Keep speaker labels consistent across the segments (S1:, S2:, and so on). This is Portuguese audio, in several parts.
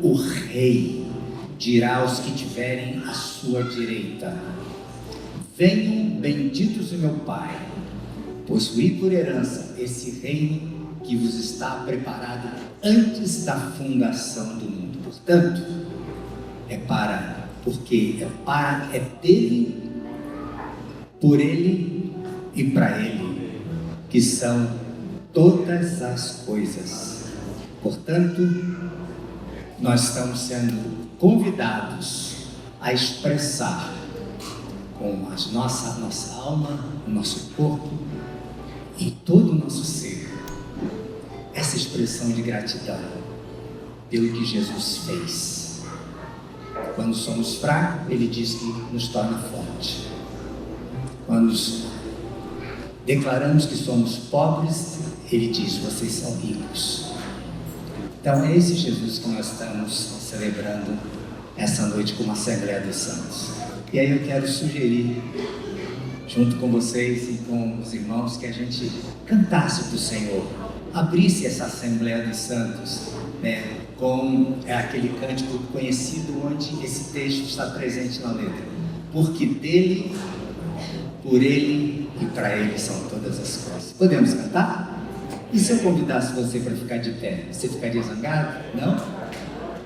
S1: o Rei dirá aos que tiverem à sua direita: venham benditos do meu Pai, possuí por herança esse reino que vos está preparado antes da fundação do mundo. Portanto, é dele, por ele e para ele que são todas as coisas. Portanto, nós estamos sendo convidados a expressar com a nossa alma, o nosso corpo e todo o nosso ser essa expressão de gratidão pelo que Jesus fez. Quando somos fracos, Ele diz que nos torna forte. Quando declaramos que somos pobres, Ele diz: vocês são ricos. Então é esse Jesus que nós estamos celebrando essa noite como Assembleia dos Santos. E aí eu quero sugerir, junto com vocês e com os irmãos, que a gente cantasse para o Senhor, abrisse essa Assembleia dos Santos, com aquele cântico conhecido onde esse texto está presente na letra: porque dele, por ele e para ele são todas as coisas. Podemos cantar? E se eu convidasse você para ficar de pé, você ficaria zangado? Não?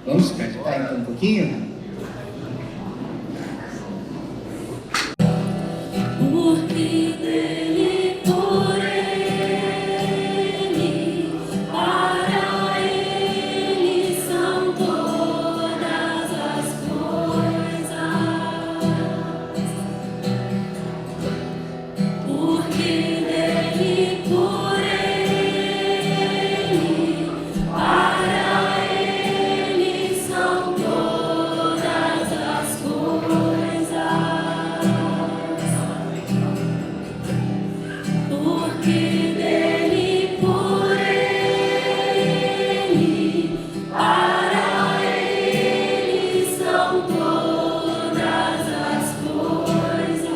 S1: Vamos ficar de pé então um pouquinho?
S2: Porque dele, por ele, para ele são todas as coisas. Porque dele, por ele, para ele são todas as coisas. Porque dele, por ele, para ele são todas as coisas.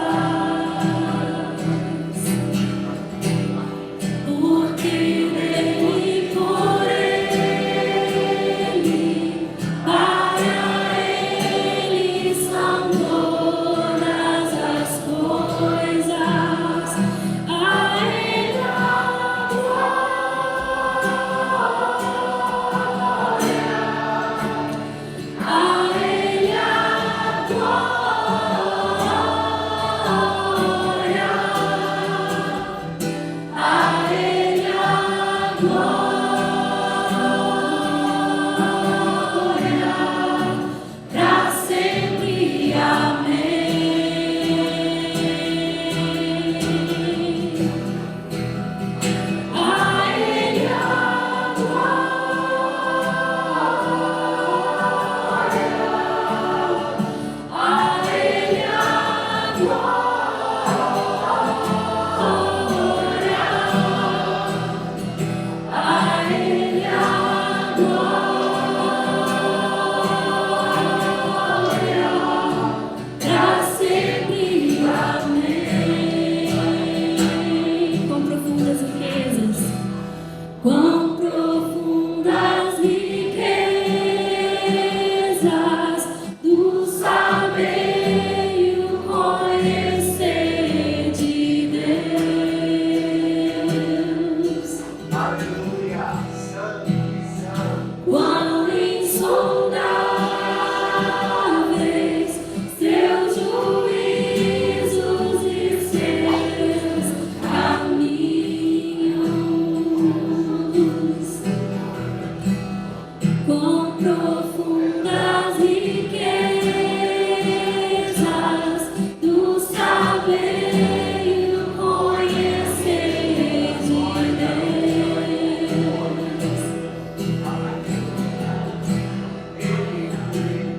S2: Porque dele, por ele, para ele são todas as coisas. A Ele a glória, a Ele a glória, a Ele a glória, pra sempre. Amém. A Ele a glória, a Ele a glória, a Ele a glória, pra sempre. Amém. Com profundas riquezas, quão profundas riquezas do saber e o conhecer de Deus.
S1: Aleluia!
S2: Quão insondáveis seus juízos e seus caminhos. Quão profundas riquezas do saber e o conhecer de Deus.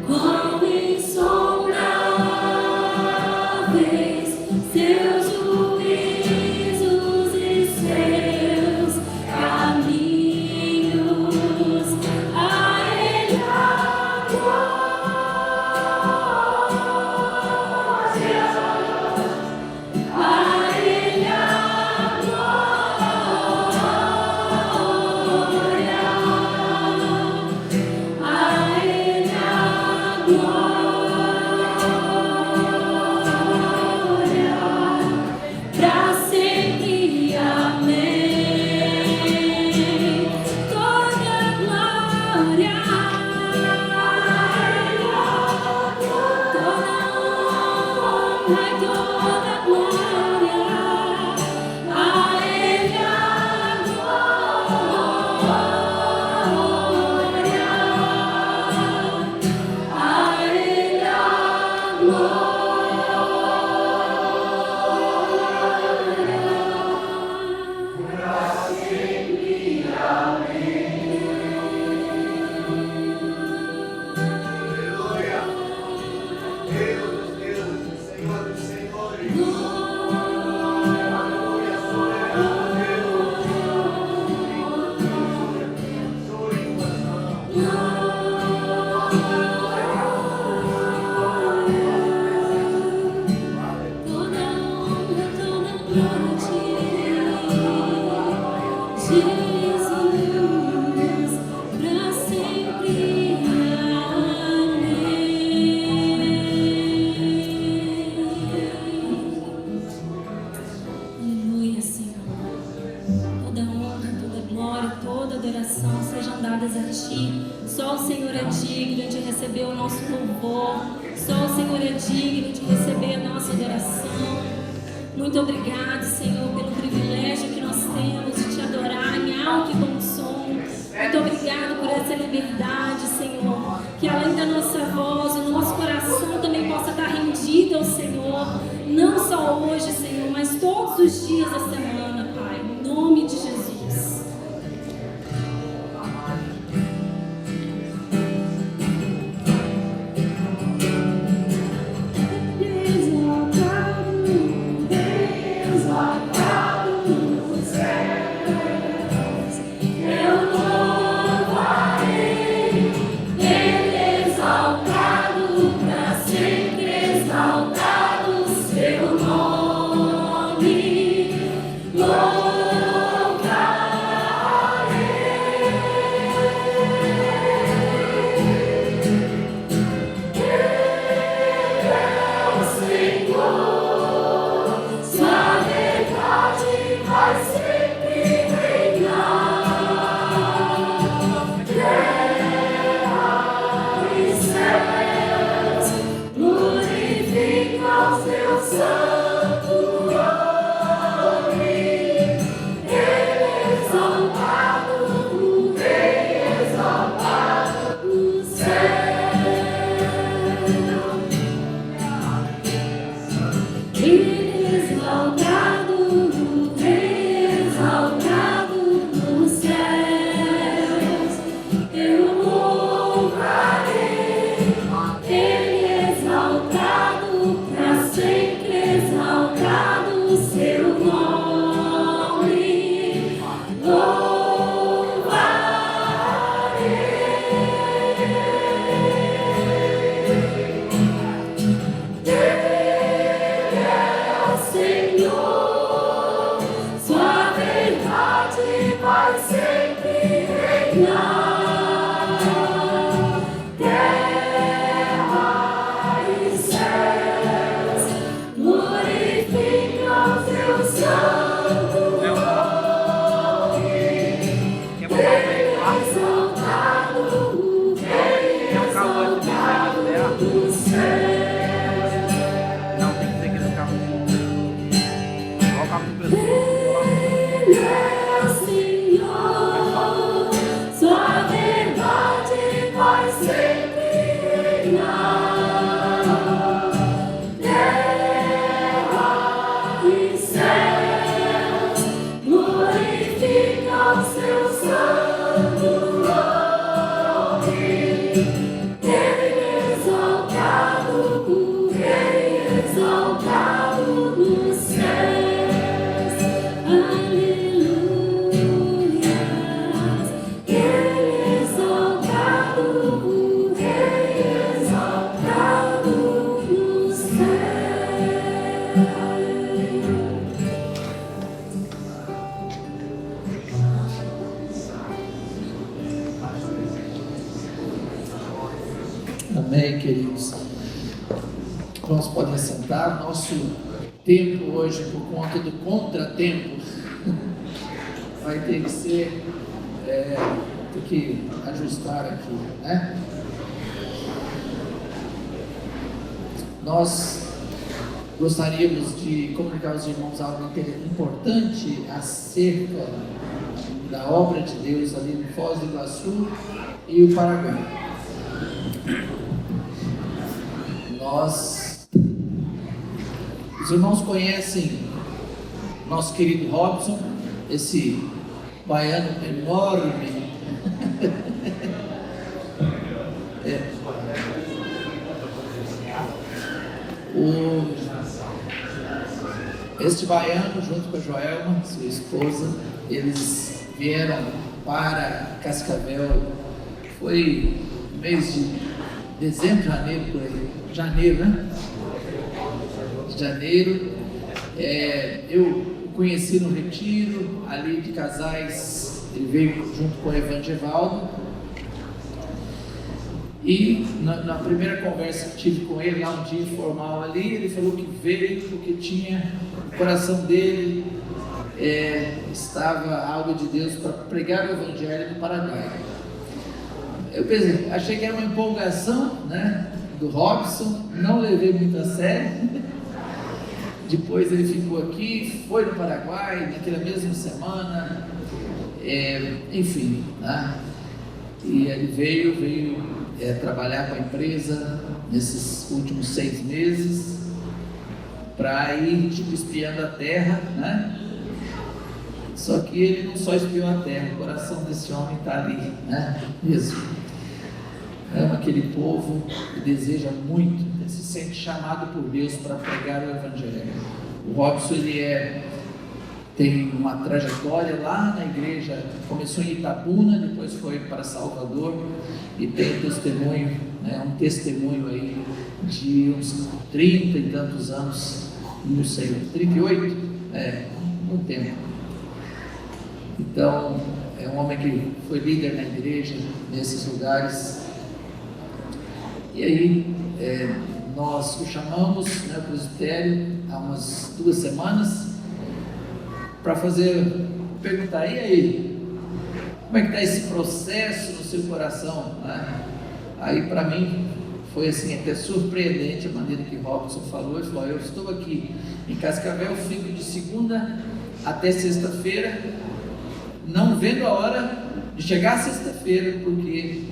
S2: Quão insondáveis seus juízos e seus caminhos. A Ele a Muito obrigado, Senhor, pelo privilégio que nós temos de te adorar em alto e bom som. Muito obrigado por essa liberdade, Senhor. Que além da nossa voz, o nosso coração também possa estar rendido ao Senhor. Não só hoje, Senhor, mas todos os dias da semana, Pai. Em nome de Jesus.
S3: Amém, queridos. Irmãos, podem sentar. Nosso tempo hoje, por conta do contratempo, vai ter que ser, ter que ajustar aqui, né? Nós gostaríamos de comunicar aos irmãos algo importante acerca da obra de Deus ali no Foz do Iguaçu e o Paraguai. Os irmãos conhecem nosso querido Robson, esse baiano enorme. Este baiano, junto com a Joelma, sua esposa, eles vieram para Cascavel, foi no mês de dezembro, janeiro, por aí. Janeiro, né? Janeiro. Eu o conheci no retiro, ali de Casais, ele veio junto com o Evangevaldo. E na primeira conversa que tive com ele, lá um dia informal ali, ele falou que veio porque tinha o coração dele, estava algo de Deus para pregar o Evangelho no Paraguai. Eu pensei, achei que era uma empolgação, né, do Robson, não levei muito a sério. Depois ele ficou aqui, foi no Paraguai, naquela mesma semana, enfim, né? E ele veio trabalhar com a empresa nesses últimos 6 meses, para ir espiando a terra, né? Só que ele não só espiou a terra, o coração desse homem está ali, né? Mesmo. Ama aquele povo e deseja muito, ele se sente chamado por Deus para pregar o Evangelho. O Robson, ele tem uma trajetória lá na igreja, começou em Itabuna, depois foi para Salvador e tem testemunho, né, um testemunho aí de uns 30 e tantos anos no Senhor, 38, no tempo. Então, é um homem que foi líder na igreja, nesses lugares. E aí, nós o chamamos, né, para o presbitério há umas 2 semanas, para perguntar, e aí, como é que está esse processo no seu coração, né? Aí para mim foi assim, até surpreendente a maneira que Robson falou. Ele falou, eu estou aqui em Cascavel, fico de segunda até sexta-feira, não vendo a hora de chegar sexta-feira, porque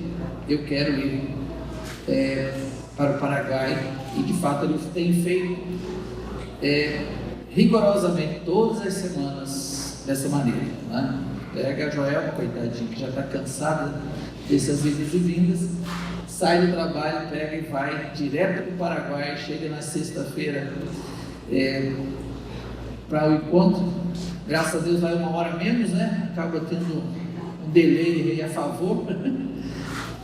S3: eu quero ir para o Paraguai. E de fato ele tem feito rigorosamente todas as semanas dessa maneira, né? Pega a Joelma, coitadinha, que já está cansada dessas idas e vindas, sai do trabalho, pega e vai direto para o Paraguai, chega na sexta-feira para o encontro. Graças a Deus vai 1 hora menos, né? Acaba tendo um delay a favor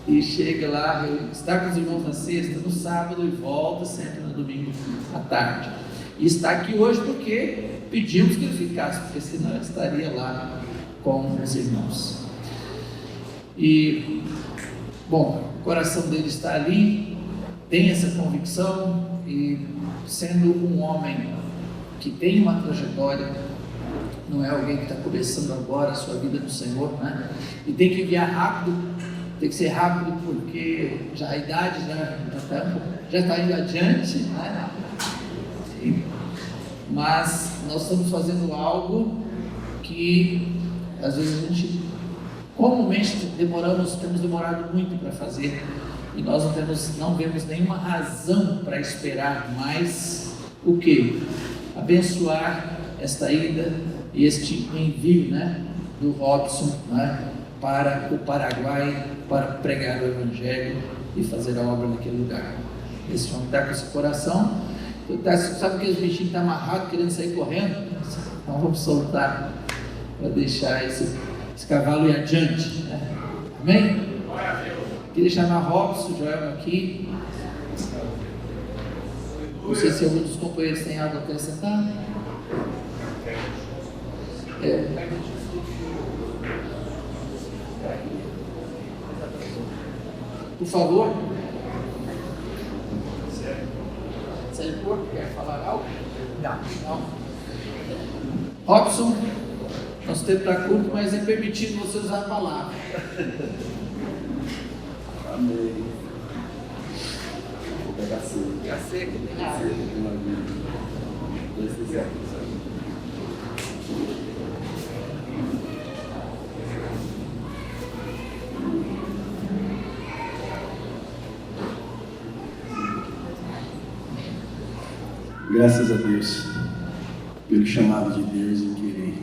S3: e chega lá, está com os irmãos na sexta, no sábado e volta sempre no domingo à tarde. E está aqui hoje porque pedimos que ele ficasse, porque senão ele estaria lá com os irmãos. E, bom, o coração dele está ali, tem essa convicção, e sendo um homem que tem uma trajetória, não é alguém que está começando agora a sua vida no Senhor, né? E tem que enviar rápido, tem que ser rápido porque já a idade já está indo adiante, né? Mas nós estamos fazendo algo que às vezes a gente comumente temos demorado muito para fazer, e nós não vemos nenhuma razão para esperar mais o que? Abençoar esta ida e este envio, né, do Robson, né, para o Paraguai, para pregar o Evangelho e fazer a obra naquele lugar. Esse homem está com esse coração. Sabe que os bichinhos estão amarrados querendo sair correndo? Então vamos soltar para deixar esse cavalo ir adiante, né? Amém? Queria chamar Robson, Joel aqui. Não sei se algum dos companheiros tem algo a acrescentar. Por favor. network quer falar algo? Não. Robson, nosso tempo está curto, mas é permitido você usar a palavra.
S4: Amém. Vou pegar seco.
S3: Fica seco, tem água.
S4: Graças a Deus pelo chamado de Deus em que Ele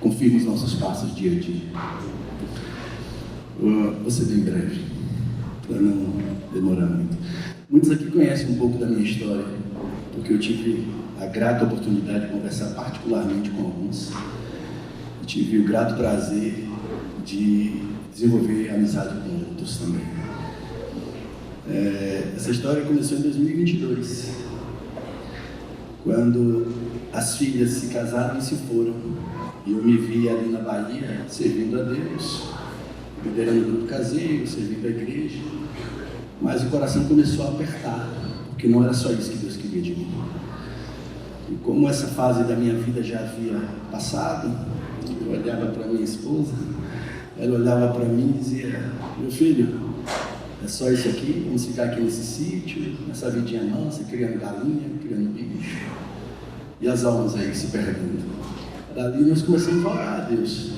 S4: confirma os nossos passos dia a dia. Vou ser bem breve, para não demorar muito. Muitos aqui conhecem um pouco da minha história, porque eu tive a grata oportunidade de conversar particularmente com alguns. Eu tive o grato prazer de desenvolver amizade com outros também. Essa história começou em 2022, quando as filhas se casaram e se foram. E eu me vi ali na Bahia, servindo a Deus, liderando o grupo caseiro, servindo a igreja. Mas o coração começou a apertar, porque não era só isso que Deus queria de mim. E como essa fase da minha vida já havia passado, eu olhava para minha esposa, ela olhava para mim e dizia: meu filho, é só isso aqui, vamos ficar aqui nesse sítio, nessa vidinha mansa, criando galinha, criando bicho, e as almas aí se perdendo. Dali nós começamos a orar a Deus,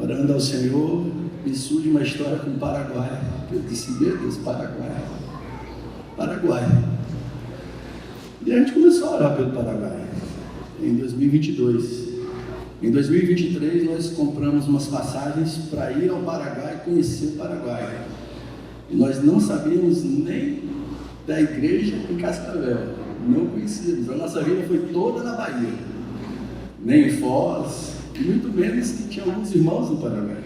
S4: orando ao Senhor. Me surge uma história com o Paraguai. Eu disse: meu Deus, Paraguai. E a gente começou a orar pelo Paraguai em 2022. Em 2023 nós compramos umas passagens para ir ao Paraguai, conhecer o Paraguai. E nós não sabíamos nem da igreja em Cascavel, não conhecíamos. A nossa vida foi toda na Bahia, nem em Foz, e muito menos que tinha alguns irmãos no Paraguai.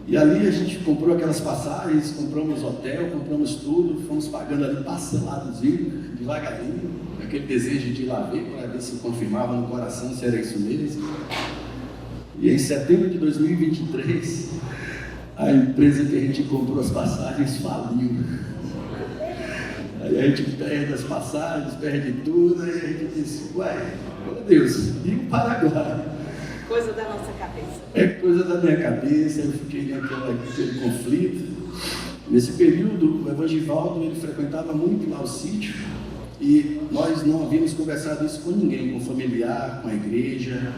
S4: E ali a gente comprou aquelas passagens, compramos hotel, compramos tudo, fomos pagando ali parceladozinho, devagarinho, aquele desejo de ir lá ver, para ver se confirmava no coração se era isso mesmo. E em setembro de 2023, a empresa que a gente comprou as passagens faliu. Aí a gente perde as passagens, perde tudo, aí a gente disse: ué, meu Deus, e o Paraguai?
S5: Coisa da nossa cabeça.
S4: É coisa da minha cabeça. Eu fiquei naquele conflito. Nesse período, o Evangivaldo, ele frequentava muito lá o sítio, e nós não havíamos conversado isso com ninguém, com o familiar, com a igreja,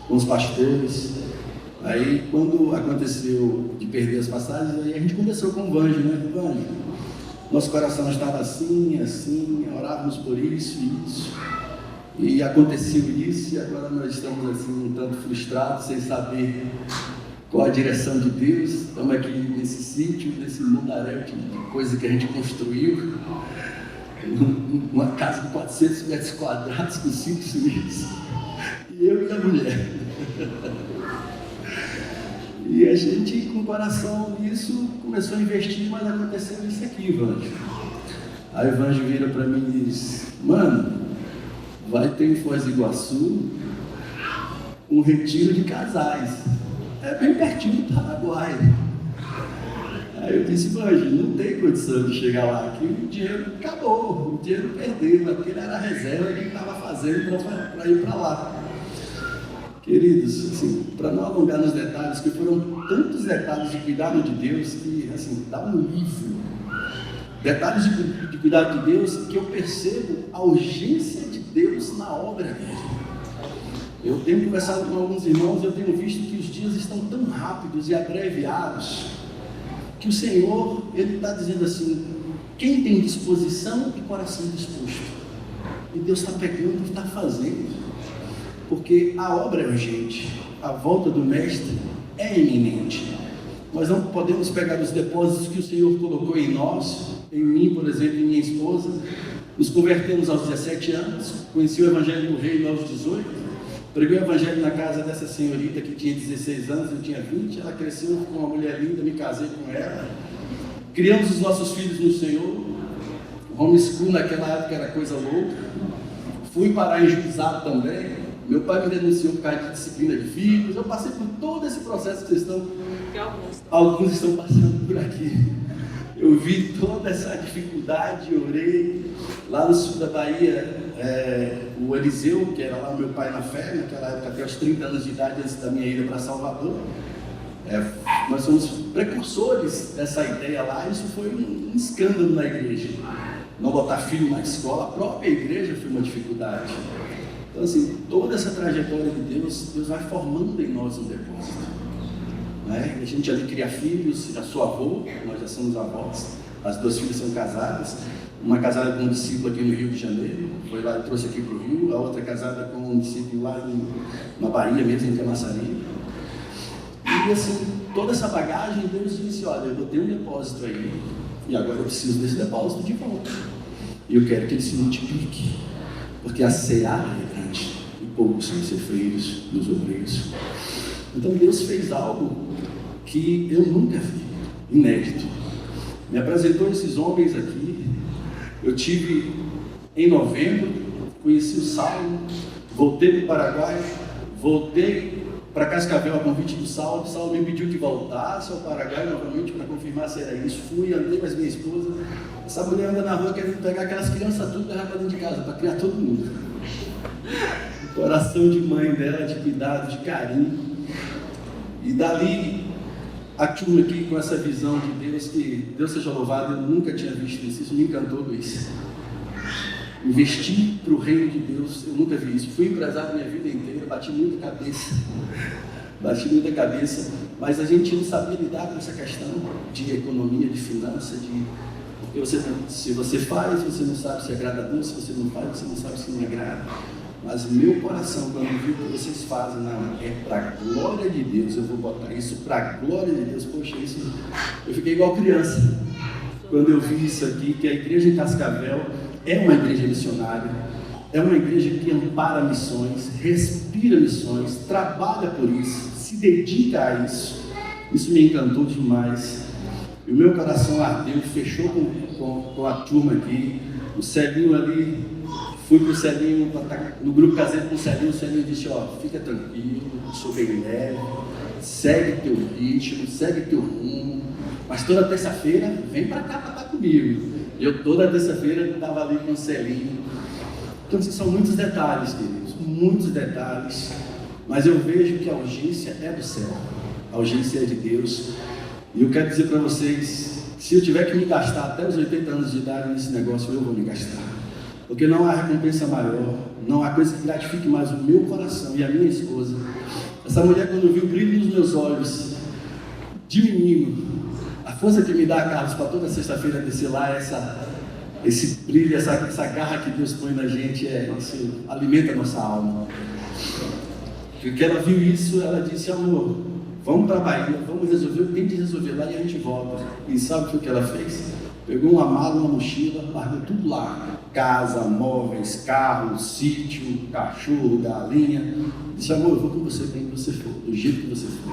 S4: com os pastores. Aí, quando aconteceu de perder as passagens, aí a gente conversou com o Vanjo, né? Vanjo, nosso coração estava assim, orávamos por isso e isso. E aconteceu isso, e agora nós estamos assim um tanto frustrados, sem saber qual a direção de Deus. Estamos aqui nesse sítio, nesse mundaréu de coisa que a gente construiu, uma casa de 400 metros quadrados com 5 suítes, e eu e a mulher. E a gente, com o coração nisso, começou a investir, mas aconteceu isso aqui, Vanjo. Aí o Vanjo vira para mim e diz: mano, vai ter em Foz do Iguaçu um retiro de casais. É bem pertinho do Paraguai. Aí eu disse: Vanjo, não tem condição de chegar lá, aqui o dinheiro acabou, o dinheiro perdeu, aquele era a reserva que ele estava fazendo para ir para lá. Queridos, assim, para não alongar nos detalhes, que foram tantos detalhes de cuidado de Deus que, assim, dá um livro. Detalhes de cuidado de Deus que eu percebo a urgência de Deus na obra dele. Eu tenho conversado com alguns irmãos e eu tenho visto que os dias estão tão rápidos e abreviados que o Senhor, Ele está dizendo assim: quem tem disposição e coração disposto? E Deus está pegando e está fazendo. Porque a obra é urgente, a volta do Mestre é iminente. Nós não podemos pegar os depósitos que o Senhor colocou em nós, em mim, por exemplo, e minha esposa. Nos convertemos aos 17 anos, conheci o Evangelho do Reino aos 18, preguei o Evangelho na casa dessa senhorita que tinha 16 anos, eu tinha 20, ela cresceu com uma mulher linda, me casei com ela. Criamos os nossos filhos no Senhor. Homeschool naquela época era coisa louca. Fui parar em juizado também. Meu pai me denunciou por causa de disciplina de filhos. Eu passei por todo esse processo que vocês estão... Alguns estão passando por aqui. Eu vi toda essa dificuldade, orei. Lá no sul da Bahia, o Eliseu, que era lá o meu pai na fé, naquela época, até aos 30 anos de idade, antes da minha ida para Salvador, nós somos precursores dessa ideia lá. Isso foi um escândalo na igreja. Não botar filho na escola, a própria igreja foi uma dificuldade. Então, assim, toda essa trajetória de Deus vai formando em nós um depósito. A gente ali cria filhos, já sou avô, nós já somos avós, as 2 filhas são casadas, uma casada com um discípulo aqui no Rio de Janeiro, foi lá e trouxe aqui para o Rio, a outra casada com um discípulo lá na Bahia mesmo, em Camaçari. E assim, toda essa bagagem, Deus disse, olha, eu botei um depósito aí, e agora eu preciso desse depósito de volta. E eu quero que ele se multiplique, porque a seara é grande, e poucos são os ceifeiros dos obreiros. Então Deus fez algo que eu nunca vi, inédito. Me apresentou esses homens aqui. Eu tive em novembro, conheci o Saulo, voltei para o Paraguai, voltei para Cascavel a convite do Saulo. O Saulo me pediu que voltasse ao Paraguai novamente para confirmar se era isso. Fui, andei com a minha esposa. Essa mulher anda na rua querendo pegar aquelas crianças tudo e levar para dentro de casa, para criar todo mundo. O coração de mãe dela, de cuidado, de carinho. E dali, a turma aqui com essa visão de Deus, que Deus seja louvado, eu nunca tinha visto isso me encantou, Luiz. Investir para o reino de Deus, eu nunca vi isso. Fui empresário minha vida inteira, bati muita cabeça, mas a gente não sabia lidar com essa questão de economia, de finança, porque se você faz, você não sabe se agrada a Deus, se você não faz, você não sabe se não agrada. Mas meu coração, quando viu o que vocês fazem, não, é para a glória de Deus, eu vou botar isso para a glória de Deus. Poxa, isso, eu fiquei igual criança, quando eu vi isso aqui, que a igreja em Cascavel é uma igreja missionária, é uma igreja que ampara missões, respira missões, trabalha por isso, se dedica a isso. Isso me encantou demais. E o meu coração ardeu, fechou com a turma aqui, o Celinho ali. Fui para o Celinho, no grupo caseiro com o Celinho disse, fica tranquilo, sou bem leve, segue teu ritmo, segue teu rumo, mas toda terça-feira vem para cá para estar comigo. Eu toda terça-feira estava ali com o Celinho. Então, assim, são muitos detalhes, queridos, muitos detalhes, mas eu vejo que a urgência é do céu, a urgência é de Deus. E eu quero dizer para vocês, se eu tiver que me gastar até os 80 anos de idade nesse negócio, eu vou me gastar. Porque não há recompensa maior, não há coisa que gratifique mais o meu coração e a minha esposa. Essa mulher, quando viu o brilho nos meus olhos, de menino, a força que me dá, Carlos, para toda sexta-feira descer lá, esse brilho, essa garra que Deus põe na gente, isso alimenta a nossa alma. Porque ela viu isso, ela disse, amor, vamos para a Bahia, vamos resolver o que tem de resolver lá e a gente volta. E sabe o que ela fez? Pegou uma mala, uma mochila, largou tudo lá. Casa, móveis, carro, sítio, cachorro, galinha. Disse, amor, eu vou com você bem que você for, do jeito que você for.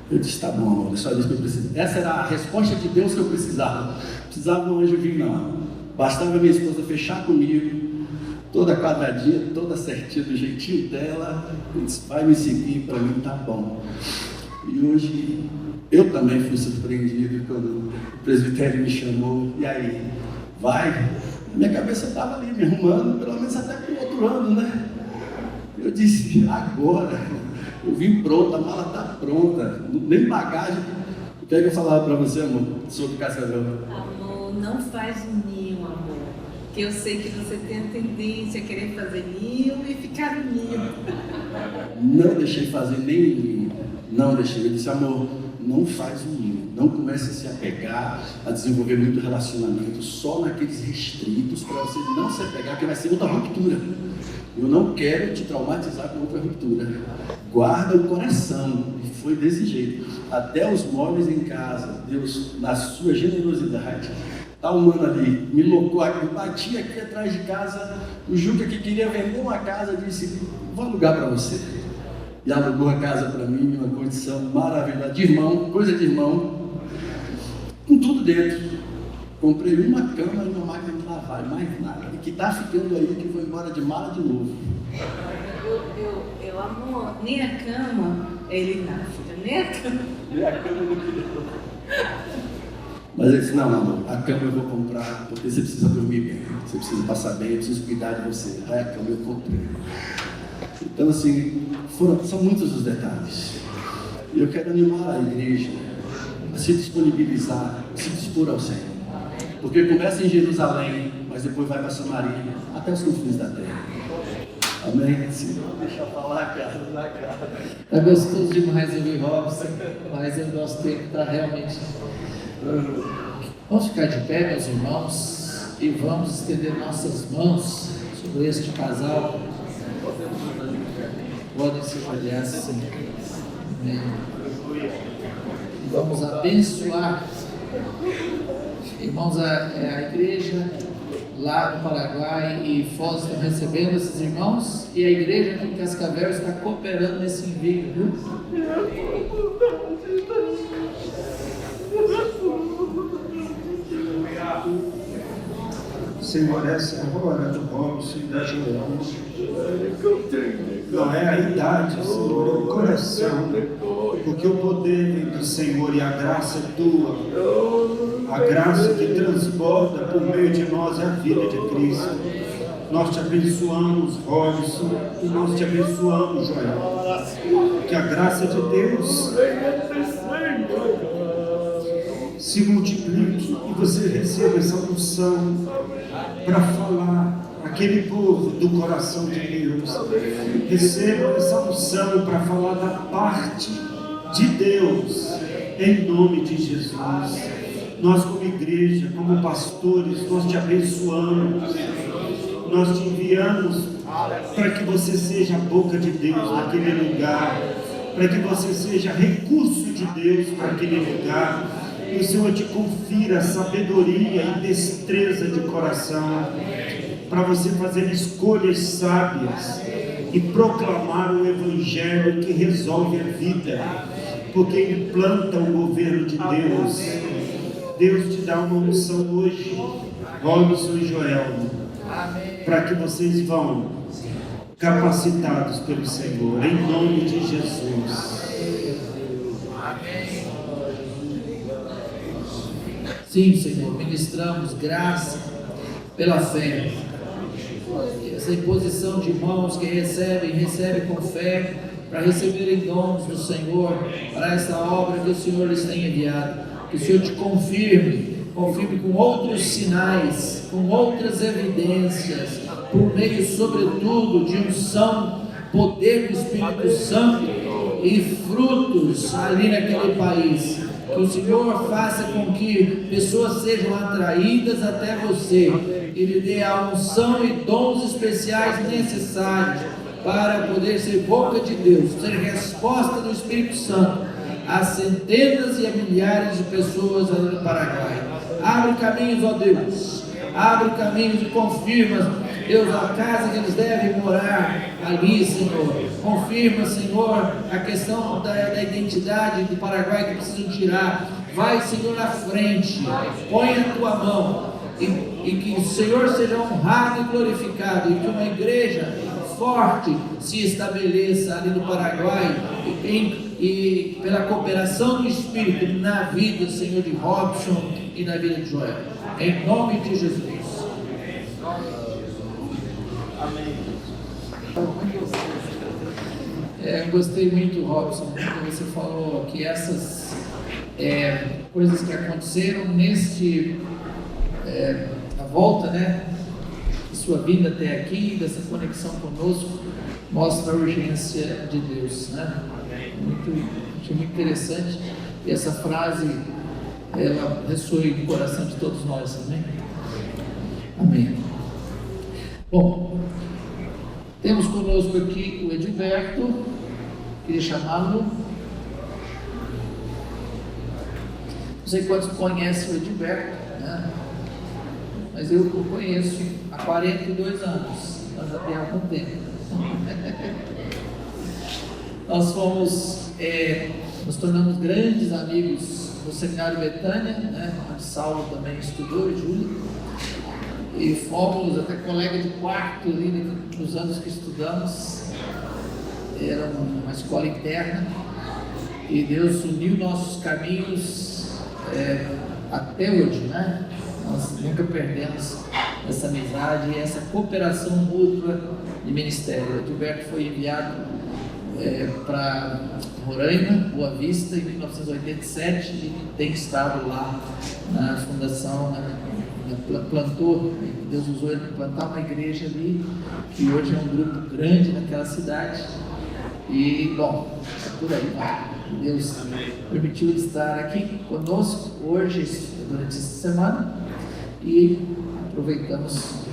S4: Eu disse, tá bom, amor, é só isso que eu preciso. Essa era a resposta de Deus que eu precisava. Precisava de um anjo vir, não. Bastava minha esposa fechar comigo, toda quadradinha, toda certinha, do jeitinho dela. Eu disse, vai me seguir, para mim tá bom. E hoje eu também fui surpreendido quando o presbitério me chamou. E aí, vai? Minha cabeça estava ali me arrumando, pelo menos até para o outro ano, né? Eu disse, agora, eu vim pronto, a mala está pronta, nem bagagem. O que é que eu falava para você, amor, sobre Cascavel?
S5: Amor, não faz o ninho, amor. Que eu sei que você tem a tendência a querer fazer ninho e ficar no ninho.
S4: Não deixei fazer nem ninho. Não deixei. Eu disse, amor, não faz o ninho. Não comece a se apegar, a desenvolver muito relacionamento só naqueles restritos para você não se apegar, porque vai ser outra ruptura. Eu não quero te traumatizar com outra ruptura. Guarda o coração. E foi desse jeito. Até os móveis em casa, Deus, na sua generosidade, está um mano ali, me locou aqui, bati aqui atrás de casa. O Juca, que queria vender uma casa, disse, vou alugar para você. E alugou a casa para mim, uma condição maravilhosa, de irmão, coisa de irmão, com tudo dentro. Comprei uma cama e uma máquina de lavar, mais nada. E que está ficando aí, que foi embora de mala de novo.
S5: Eu amor, nem a cama, ele não, filha, nem a cama.
S4: Nem a cama não queria. Mas ele disse, não, amor, a cama eu vou comprar, porque você precisa dormir bem, você precisa passar bem, eu preciso cuidar de você. Aí a cama eu comprei. Então, assim, são muitos os detalhes. E eu quero animar a igreja a se disponibilizar, a se dispor ao Senhor. Porque começa em Jerusalém, mas depois vai para Samaria, até os confins da terra. Amém? Sim. Deixa eu falar, cara, na cara.
S3: Está gostoso demais ouvir Robson, mas o nosso tempo está realmente... Vamos ficar de pé, meus irmãos, e vamos estender nossas mãos sobre este casal. Podem se ajoelhar, Senhor. Amém. Vamos abençoar, irmãos, a igreja lá no Paraguai e Foz estão recebendo esses irmãos, e a igreja aqui em Cascavel está cooperando nesse envio, viu?
S6: Senhor, essa é a hora do Robson e da Joana. Não é a idade, Senhor, é o coração. Porque o poder vem do Senhor e a graça é tua. A graça que transborda por meio de nós é a vida de Cristo. Nós te abençoamos, Robson, e nós te abençoamos, Joel. Que a graça de Deus se multiplique e você receba essa unção para falar aquele povo do coração de Deus. Receba essa unção para falar da parte de Deus, em nome de Jesus. Nós como igreja, como pastores, nós te abençoamos, nós te enviamos para que você seja a boca de Deus naquele lugar, para que você seja recurso de Deus para aquele lugar. E o Senhor te confira sabedoria e destreza de coração para você fazer escolhas sábias e proclamar o Evangelho que resolve a vida, porque implanta o governo de Deus. Deus te dá uma unção hoje, Robson e Joel, para que vocês vão capacitados pelo Senhor, em nome de Jesus.
S3: Sim, Senhor, ministramos graça pela fé. Essa imposição de mãos que recebe com fé, para receberem dons do Senhor, para essa obra que o Senhor lhes tem enviado. Que o Senhor te confirme com outros sinais, com outras evidências, por meio, sobretudo, de unção, poder do Espírito Santo e frutos ali naquele país. Que o Senhor faça com que pessoas sejam atraídas até você e lhe dê a unção e dons especiais necessários para poder ser boca de Deus, ser resposta do Espírito Santo a centenas e a milhares de pessoas ali no Paraguai. Abre caminhos, ó Deus, abre caminhos e confirma, Deus, a casa que eles devem morar ali, Senhor. Confirma, Senhor, a questão da identidade do Paraguai que precisam tirar. Vai, Senhor, na frente, põe a tua mão e que o Senhor seja honrado e glorificado, e que uma igreja forte se estabeleça ali no Paraguai e pela cooperação do Espírito na vida, Senhor, de Robson e na vida de Joel. Em nome de Jesus.
S6: Amém.
S3: Eu gostei muito, Robson, quando você falou que essas coisas que aconteceram a volta, né, de sua vinda até aqui, dessa conexão conosco, mostra a urgência de Deus, né? Achei muito interessante, e essa frase, ela ressoe no coração de todos nós, amém? Amém. Bom, temos conosco aqui o Edilberto, queria chamá-lo. Não sei quantos conhecem o Edilberto, né? Mas eu o conheço há 42 anos, nós já tem algum tempo. Nós nos tornamos grandes amigos no Seminário Betânia, né? Onde Saulo também estudou, e Júlia. E fomos até colega de quarto ali nos anos que estudamos. Era uma escola interna, e Deus uniu nossos caminhos até hoje, né? Nós nunca perdemos essa amizade e essa cooperação mútua de ministério. O Gilberto foi enviado para Roraima, Boa Vista, em 1987, e tem estado lá na fundação, plantou, Deus usou ele para plantar uma igreja ali, que hoje é um grupo grande naquela cidade. E, bom, por aí vai. Deus permitiu ele estar aqui conosco hoje, durante essa semana, e aproveitamos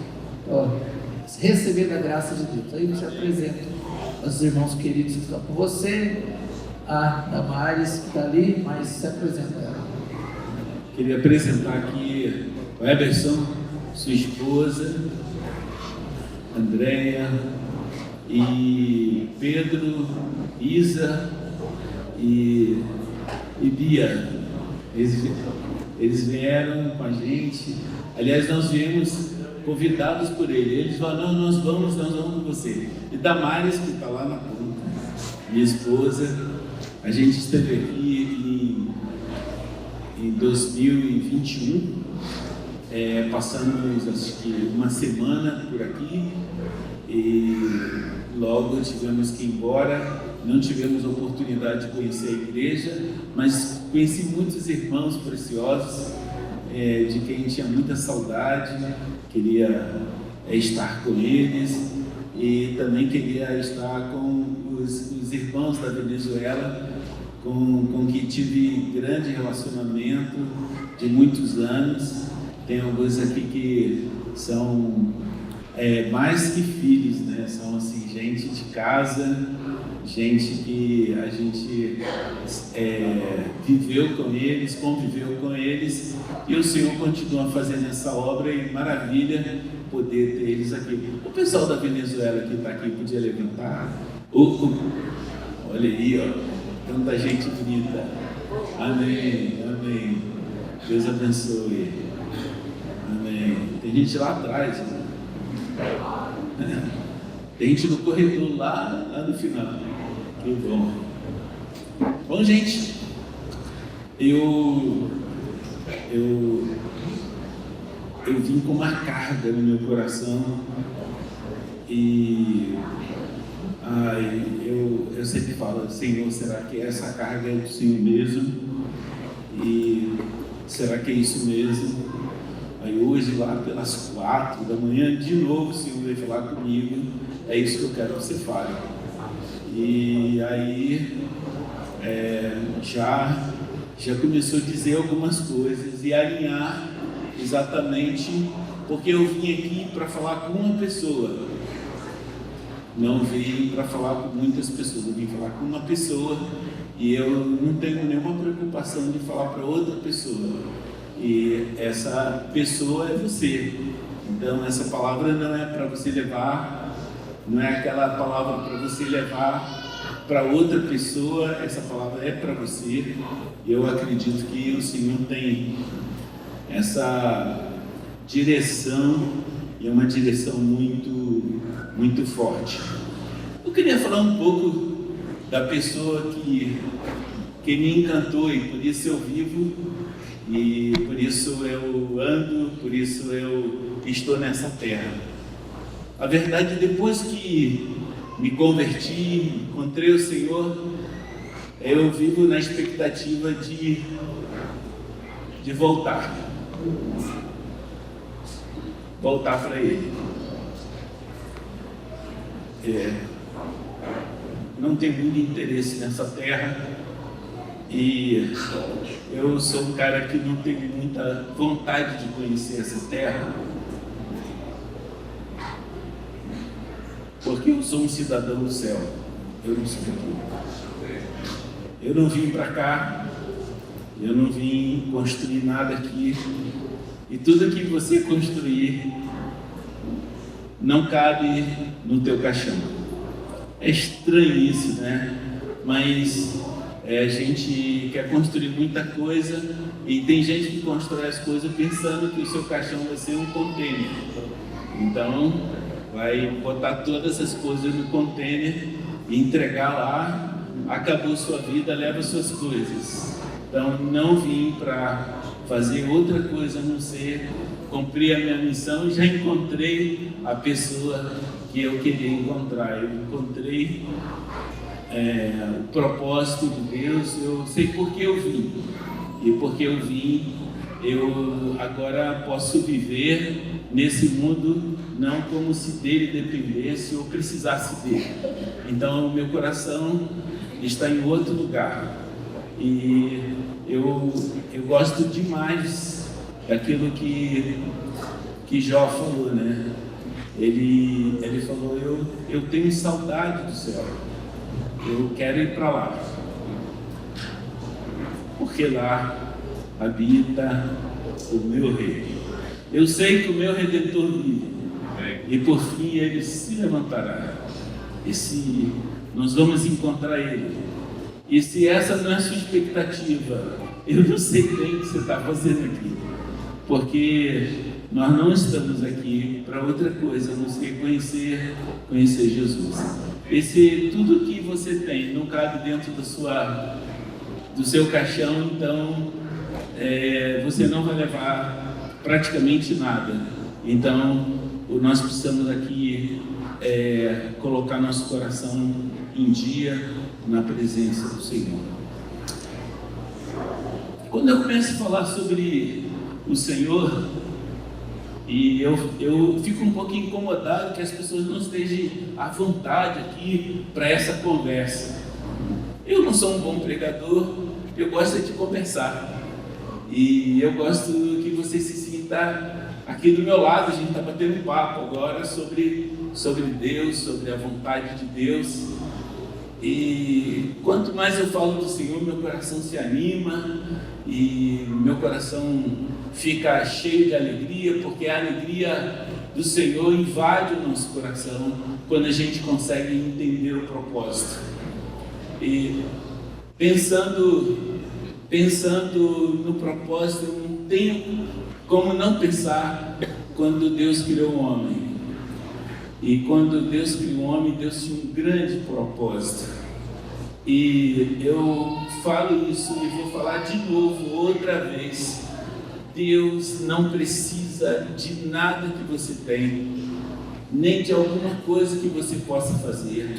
S3: receber da graça de Deus. Aí eu te apresento os irmãos queridos que estão com você, a Damares que está ali, mas se apresenta ela.
S7: Queria apresentar aqui o Eberson, sua esposa, Andréia, e Pedro, Isa e Bia. Eles vieram com a gente. Aliás, nós viemos convidados por ele. Eles falaram: não, nós vamos com você. E Damares, que está lá na ponta, minha esposa, a gente esteve aqui em 2021, passamos acho que uma semana por aqui e logo tivemos que ir embora. Não tivemos oportunidade de conhecer a igreja, mas conheci muitos irmãos preciosos, de quem tinha muita saudade, queria estar com eles, e também queria estar com os irmãos da Venezuela, com quem tive grande relacionamento de muitos anos. Tem alguns aqui que são mais que filhos, né? São assim, gente de casa, gente que a gente viveu com eles, conviveu com eles, e o Senhor continua fazendo essa obra, e maravilha poder ter eles aqui. O pessoal da Venezuela que está aqui podia levantar. Olha aí, ó, tanta gente bonita. Amém, amém. Deus abençoe. Amém. Tem gente lá atrás, né? Tem gente no corredor lá no final. Que bom. Bom, gente, eu vim com uma carga no meu coração e eu sempre falo: Senhor, será que essa carga é do Senhor mesmo? E será que é isso mesmo? Aí hoje, lá pelas 4 da manhã, de novo o Senhor veio falar comigo: é isso que eu quero que você fale. E aí já começou a dizer algumas coisas e alinhar exatamente, porque eu vim aqui para falar com uma pessoa, não vim para falar com muitas pessoas, eu vim falar com uma pessoa, e eu não tenho nenhuma preocupação de falar para outra pessoa, e essa pessoa é você. Então essa palavra não é para você levar, não é aquela palavra para você levar para outra pessoa, essa palavra é para você. Eu acredito que o Senhor tem essa direção, e é uma direção muito, muito forte. Eu queria falar um pouco da pessoa que me encantou, e por isso eu vivo, e por isso eu ando, por isso eu estou nessa terra. A verdade, depois que me converti, encontrei o Senhor, eu vivo na expectativa de voltar para Ele. Não tenho muito interesse nessa terra, e eu sou um cara que não teve muita vontade de conhecer essa terra, porque eu sou um cidadão do céu, eu não sou daqui. Eu não vim para cá, eu não vim construir nada aqui, e tudo que você construir não cabe no teu caixão. É estranho isso, né? Mas a gente quer construir muita coisa, e tem gente que constrói as coisas pensando que o seu caixão vai ser um container. Então vai botar todas as coisas no container e entregar lá, acabou sua vida, leva suas coisas. Então não vim para fazer outra coisa a não ser cumprir a minha missão, e já encontrei a pessoa que eu queria encontrar. Eu encontrei o propósito de Deus. Eu sei por que eu vim, e porque eu vim, eu agora posso viver nesse mundo não como se dele dependesse ou precisasse dele. Então o meu coração está em outro lugar, e eu gosto demais daquilo que Jó falou, né? Ele falou: eu tenho saudade do céu, eu quero ir para lá, porque lá habita o meu rei. Eu sei que o meu Redentor vive, e por fim ele se levantará. E se nós vamos encontrar ele, e se essa não é a sua expectativa, eu não sei bem o que você está fazendo aqui, porque nós não estamos aqui para outra coisa, a não ser conhecer Jesus. E se tudo que você tem não cabe dentro do seu caixão, então você não vai levar praticamente nada. Então nós precisamos aqui colocar nosso coração em dia na presença do Senhor. Quando eu começo a falar sobre o Senhor, e eu fico um pouquinho incomodado que as pessoas não estejam à vontade aqui para essa conversa. Eu não sou um bom pregador, eu gosto de conversar, e eu gosto que você se sinta aqui do meu lado. A gente está batendo um papo agora sobre Deus, sobre a vontade de Deus. E quanto mais eu falo do Senhor, meu coração se anima e meu coração fica cheio de alegria, porque a alegria do Senhor invade o nosso coração quando a gente consegue entender o propósito. E pensando no propósito, eu não tenho como não pensar quando Deus criou o homem. E quando Deus criou o homem, Deus tinha um grande propósito. E eu falo isso e vou falar de novo outra vez. Deus não precisa de nada que você tem, nem de alguma coisa que você possa fazer.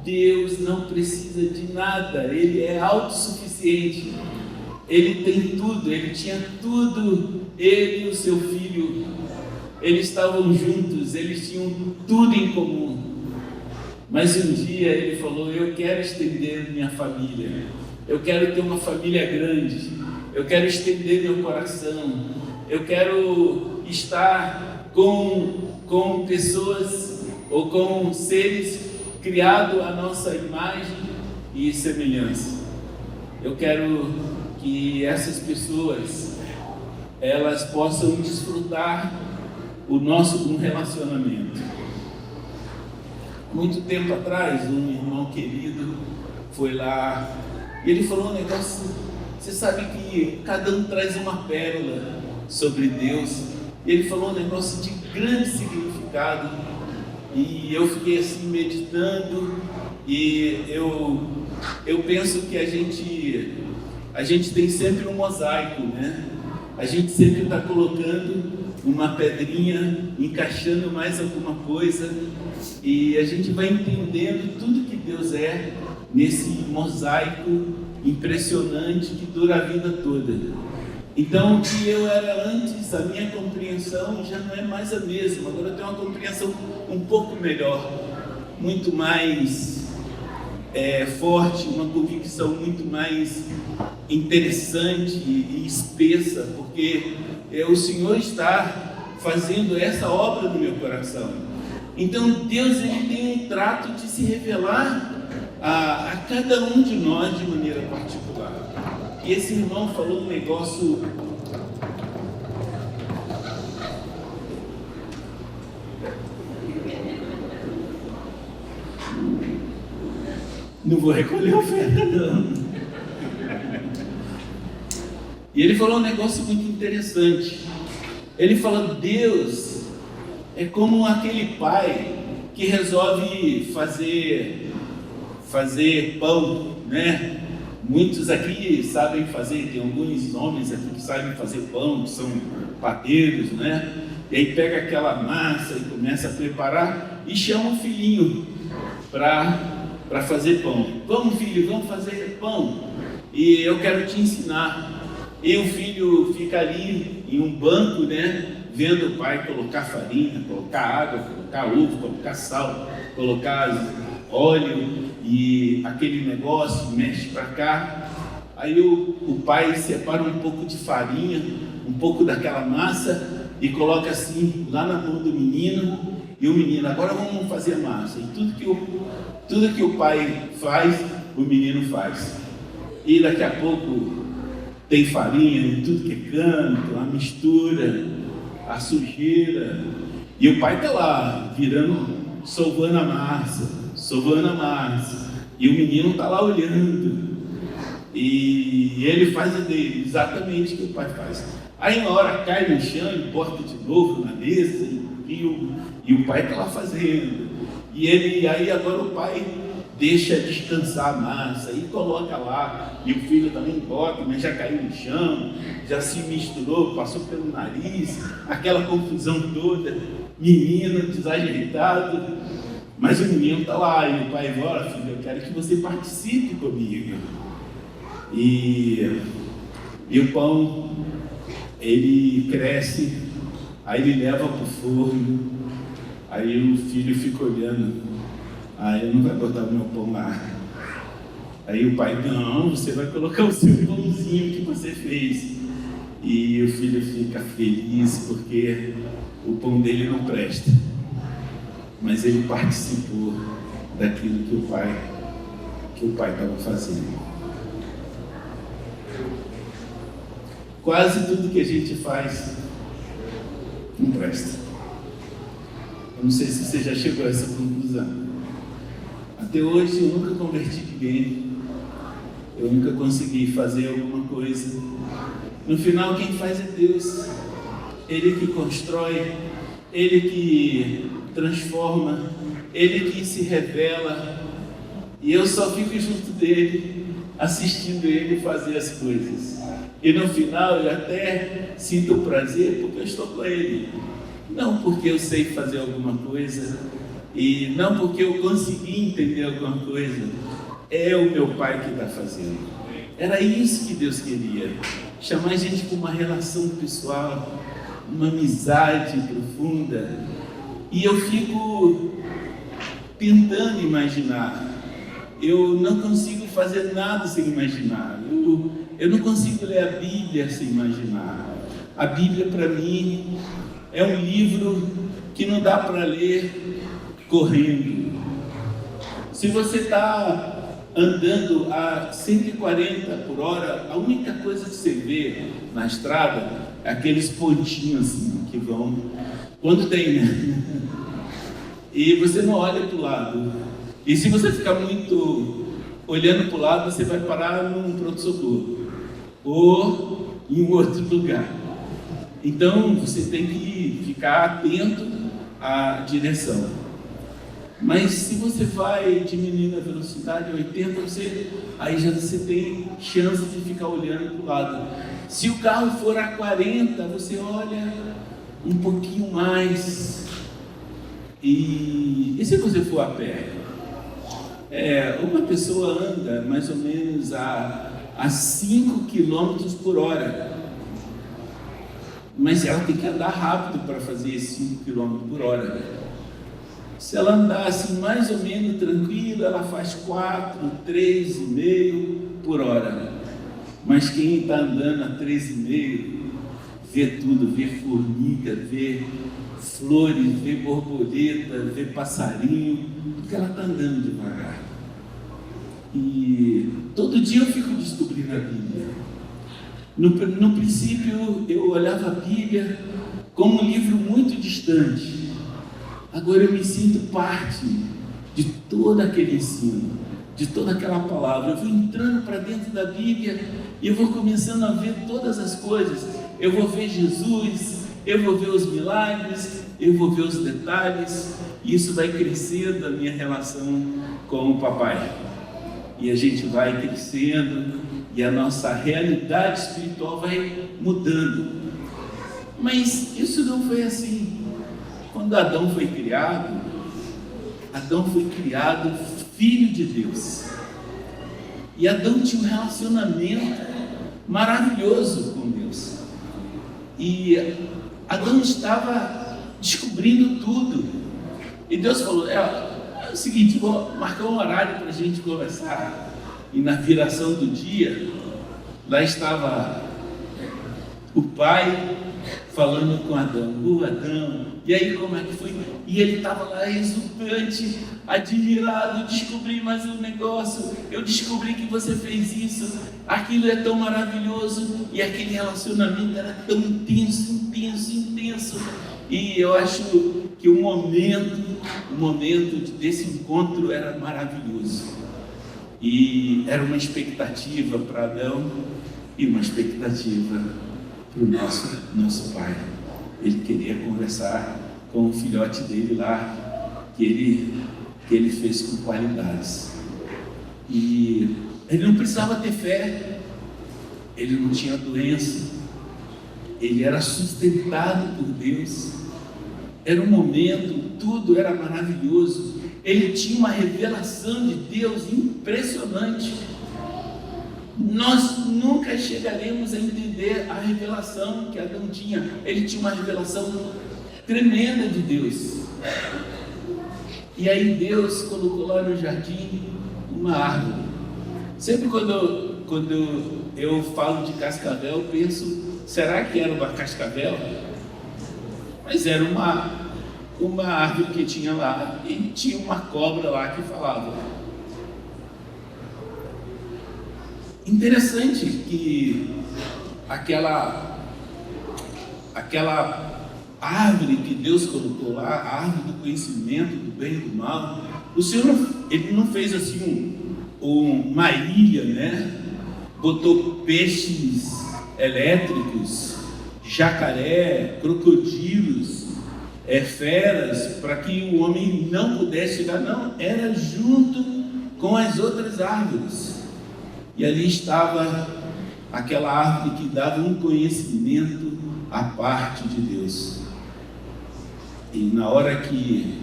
S7: Deus não precisa de nada, Ele é autossuficiente. Ele tem tudo, Ele tinha tudo. Ele e o seu filho, eles estavam juntos, eles tinham tudo em comum. Mas um dia ele falou: eu quero estender minha família, eu quero ter uma família grande, eu quero estender meu coração, eu quero estar com pessoas ou com seres criados à nossa imagem e semelhança. Eu quero que essas pessoas elas possam desfrutar um relacionamento. Muito tempo atrás, um irmão querido foi lá e ele falou um negócio. Você sabe que cada um traz uma pérola sobre Deus. E ele falou um negócio de grande significado, e eu fiquei assim meditando, e eu penso que a gente tem sempre um mosaico, né? A gente sempre está colocando uma pedrinha, encaixando mais alguma coisa, e a gente vai entendendo tudo que Deus é nesse mosaico impressionante que dura a vida toda. Então, o que eu era antes, a minha compreensão já não é mais a mesma. Agora eu tenho uma compreensão um pouco melhor, muito mais forte, uma convicção muito mais interessante e espessa, porque o Senhor está fazendo essa obra no meu coração. Então Deus, Ele tem um trato de se revelar a cada um de nós de maneira particular. E esse irmão falou um negócio não vou recolher oferta não. E ele falou um negócio muito interessante. Ele falou: Deus é como aquele pai que resolve fazer pão, né? Muitos aqui sabem fazer, tem alguns homens aqui que sabem fazer pão, que são padeiros, né? E aí pega aquela massa e começa a preparar e chama o filhinho para fazer pão. Vamos, filho, vamos fazer pão. E eu quero te ensinar. E o filho fica ali em um banco, né? Vendo o pai colocar farinha, colocar água, colocar ovo, colocar sal, colocar óleo e aquele negócio, mexe para cá. Aí o pai separa um pouco de farinha, um pouco daquela massa e coloca assim lá na mão do menino. E o menino, agora vamos fazer a massa. E tudo que o pai faz, o menino faz. E daqui a pouco tem farinha em tudo que é canto, a mistura, a sujeira. E o pai está lá, sovando a massa. E o menino está lá olhando. E ele faz exatamente o que o pai faz. Aí uma hora cai no chão e bota de novo na mesa, e o pai está lá fazendo. E aí agora o pai deixa descansar a massa e coloca lá, e o filho também bota, mas já caiu no chão, já se misturou, passou pelo nariz, aquela confusão toda, menino desajeitado, mas o menino está lá, e o pai fala, filho, eu quero que você participe comigo. E o pão, ele cresce, aí ele leva para o forno, aí o filho fica olhando, eu não vai botar o meu pão lá. Aí o pai, não, você vai colocar o seu pãozinho que você fez. E o filho fica feliz porque o pão dele não presta, mas ele participou daquilo que o pai estava fazendo. Quase tudo que a gente faz não presta. Eu não sei se você já chegou a essa conclusão. Até hoje eu nunca converti ninguém, eu nunca consegui fazer alguma coisa. No final quem faz é Deus, Ele que constrói, Ele que transforma, Ele que se revela, e eu só fico junto dele, assistindo Ele fazer as coisas. E no final eu até sinto prazer porque eu estou com Ele, não porque eu sei fazer alguma coisa, e não porque eu consegui entender alguma coisa, é o meu Pai que está fazendo. Era isso que Deus queria, chamar a gente para uma relação pessoal, uma amizade profunda. E eu fico tentando imaginar, eu não consigo fazer nada sem imaginar, eu não consigo ler a Bíblia sem imaginar. A Bíblia para mim é um livro que não dá para ler correndo. Se você está andando a 140 por hora, a única coisa que você vê na estrada é aqueles pontinhos assim que vão, quando tem, né? E você não olha para o lado. E se você ficar muito olhando para o lado, você vai parar num pronto-socorro ou em um outro lugar. Então você tem que ficar atento à direção. Mas se você vai diminuindo a velocidade a 80, aí já você tem chance de ficar olhando para o lado. Se o carro for a 40, você olha um pouquinho mais. E se você for a pé? Uma pessoa anda mais ou menos a 5 km por hora. Mas ela tem que andar rápido para fazer 5 km por hora. Se ela andar assim mais ou menos tranquila, ela faz 4, 3,5 por hora. Mas quem está andando a 3,5 vê tudo, vê formiga, vê flores, vê borboleta, vê passarinho, porque ela está andando devagar. E todo dia eu fico descobrindo a Bíblia. No princípio eu olhava a Bíblia como um livro muito distante. Agora eu me sinto parte de todo aquele ensino, de toda aquela palavra. Eu vou entrando para dentro da Bíblia e eu vou começando a ver todas as coisas. Eu vou ver Jesus, eu vou ver os milagres, eu vou ver os detalhes, e isso vai crescendo a minha relação com o papai. e a gente vai crescendo e a nossa realidade espiritual vai mudando. Mas isso não foi assim. Quando Adão foi criado filho de Deus. E Adão tinha um relacionamento maravilhoso com Deus. E Adão estava descobrindo tudo. E Deus falou, é o seguinte, vou marcar um horário para a gente conversar. E na viração do dia, lá estava o pai falando com Adão, Adão, e aí como é que foi? E ele estava lá exultante, admirado, descobri mais um negócio, eu descobri que você fez isso, aquilo é tão maravilhoso, e aquele relacionamento era tão intenso, e eu acho que o momento desse encontro era maravilhoso, e era uma expectativa para Adão, e uma expectativa para o nosso pai. Ele queria conversar com o filhote dele lá, que ele fez com qualidades. E ele não precisava ter fé, ele não tinha doença, ele era sustentado por Deus. Era um momento, tudo era maravilhoso. Ele tinha uma revelação de Deus impressionante. Nós nunca chegaremos a entender a revelação que Adão tinha. Ele tinha uma revelação tremenda de Deus. E aí Deus colocou lá no jardim uma árvore. Sempre quando eu falo de cascavel, eu penso, será que era uma cascavel? Mas era uma árvore que tinha lá, e tinha uma cobra lá que falava. Interessante que aquela árvore que Deus colocou lá, a árvore do conhecimento do bem e do mal, o Senhor ele não fez assim uma ilha, né? Botou peixes elétricos, jacaré, crocodilos, feras, para que o homem não pudesse chegar, não, era junto com as outras árvores. E ali estava aquela árvore que dava um conhecimento à parte de Deus. E na hora que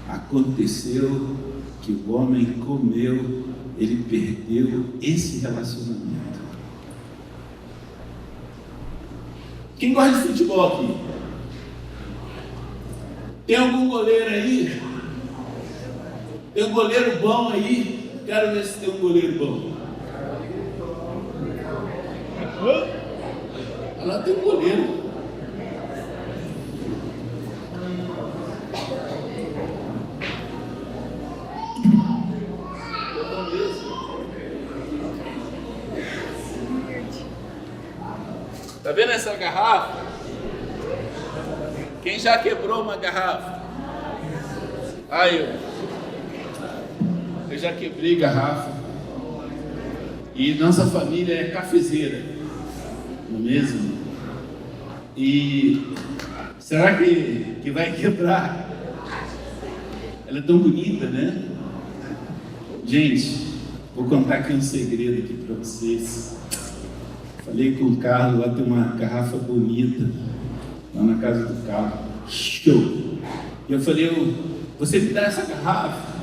S7: aconteceu, que o homem comeu, ele perdeu esse relacionamento. Quem gosta de futebol aqui? Tem algum goleiro aí? Tem um goleiro bom aí? Quero ver se tem um goleiro bom. Lá tem um goleiro. Tá vendo essa garrafa? Quem já quebrou uma garrafa? Aí, eu já quebrei garrafa. E nossa família é cafezeira, não é mesmo? E será que vai quebrar? Ela é tão bonita, né? Gente, vou contar aqui um segredo aqui para vocês. Falei com o Carlos, lá tem uma garrafa bonita, lá na casa do Carlos. Show! E eu falei, você me dá essa garrafa?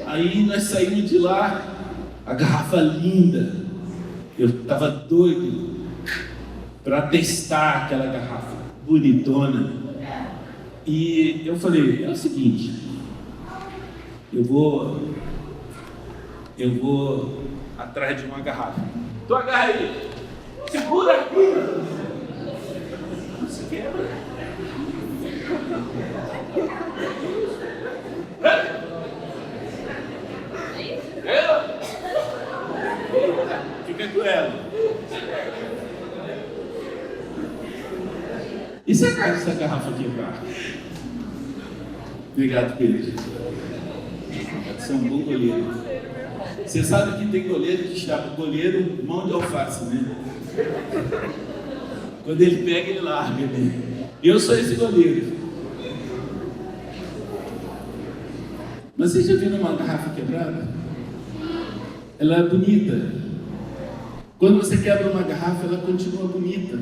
S7: Aí nós saímos de lá, a garrafa linda. Eu estava doido para testar aquela garrafa bonitona. E eu falei, é o seguinte, eu vou atrás de uma garrafa. Tu agarra aí, segura aqui. Você quebra? Fica com ela. E se essa garrafa quebrar? Obrigado, Pedro. Você é um bom goleiro. Você sabe que tem goleiro que chama goleiro mão de alface, né? Quando ele pega, ele larga, né? Eu sou esse goleiro. Mas vocês já viram uma garrafa quebrada? Ela é bonita. Quando você quebra uma garrafa, ela continua bonita.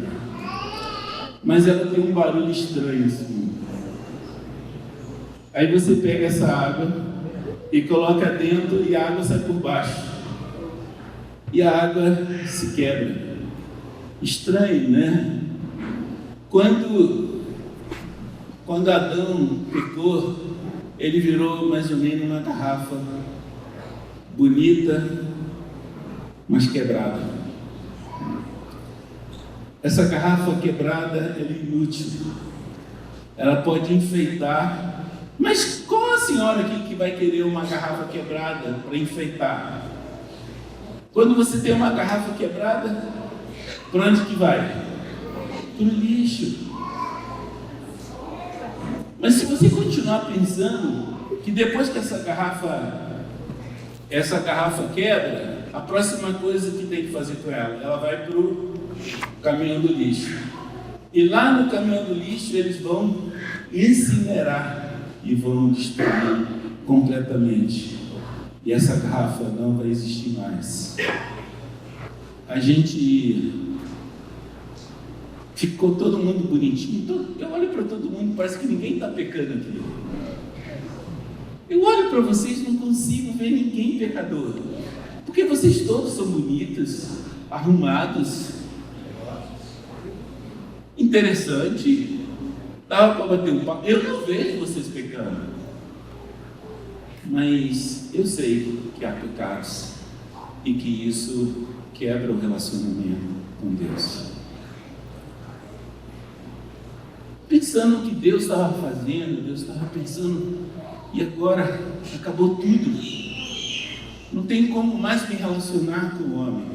S7: Mas ela tem um barulho estranho assim. Aí você pega essa água e coloca dentro e a água sai por baixo. E a água se quebra. Estranho, né? Quando Adão pecou, ele virou mais ou menos uma garrafa bonita, mas quebrada. Essa garrafa quebrada ela é inútil. Ela pode enfeitar. Mas qual a senhora aqui que vai querer uma garrafa quebrada para enfeitar? Quando você tem uma garrafa quebrada, para onde que vai? Para o lixo. Mas se você continuar pensando que depois que essa garrafa quebra, a próxima coisa que tem que fazer com ela vai para o caminhão do lixo. E lá no caminhão do lixo eles vão incinerar e vão destruir completamente. E essa garrafa não vai existir mais. A gente ficou todo mundo bonitinho. Eu olho para todo mundo, parece que ninguém está pecando aqui. Eu olho para vocês e não consigo ver ninguém pecador. Porque vocês todos são bonitos, arrumados. Interessante. Dava para bater um papo. Eu não vejo vocês pecando. Mas eu sei que há pecados e que isso quebra o relacionamento com Deus. Pensando no que Deus estava fazendo, Deus estava pensando, e agora acabou tudo. Não tem como mais me relacionar com o homem.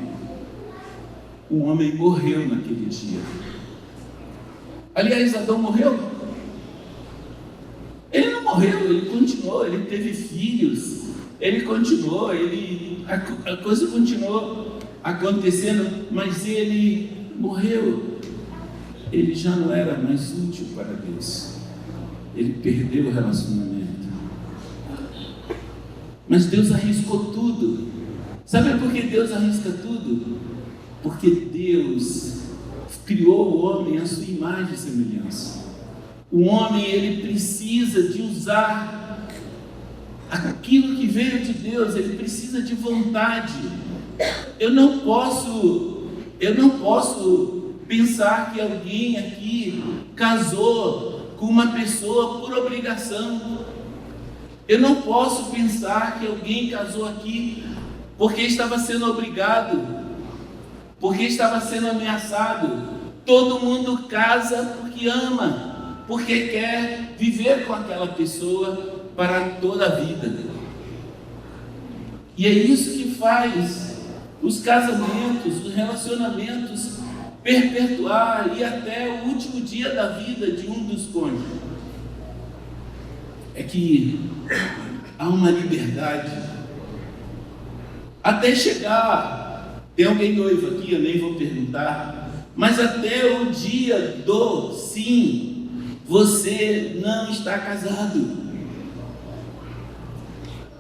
S7: O homem morreu naquele dia. Aliás, Adão morreu? Ele não morreu, ele continuou, ele teve filhos, ele continuou, a coisa continuou acontecendo, mas ele morreu. Ele já não era mais útil para Deus. Ele perdeu o relacionamento. Mas Deus arriscou tudo. Sabe por que Deus arrisca tudo? Porque Deus criou o homem à sua imagem e semelhança. O homem, ele precisa de usar aquilo que veio de Deus, ele precisa de vontade. Eu não posso pensar que alguém aqui casou com uma pessoa por obrigação. Eu não posso pensar que alguém casou aqui porque estava sendo obrigado, porque estava sendo ameaçado. Todo mundo casa porque ama, porque quer viver com aquela pessoa para toda a vida. E é isso que faz os casamentos, os relacionamentos perpetuar e até o último dia da vida de um dos cônjuges. É que há uma liberdade até chegar. Tem alguém noivo aqui? Eu nem vou perguntar. Mas até o dia do sim, você não está casado.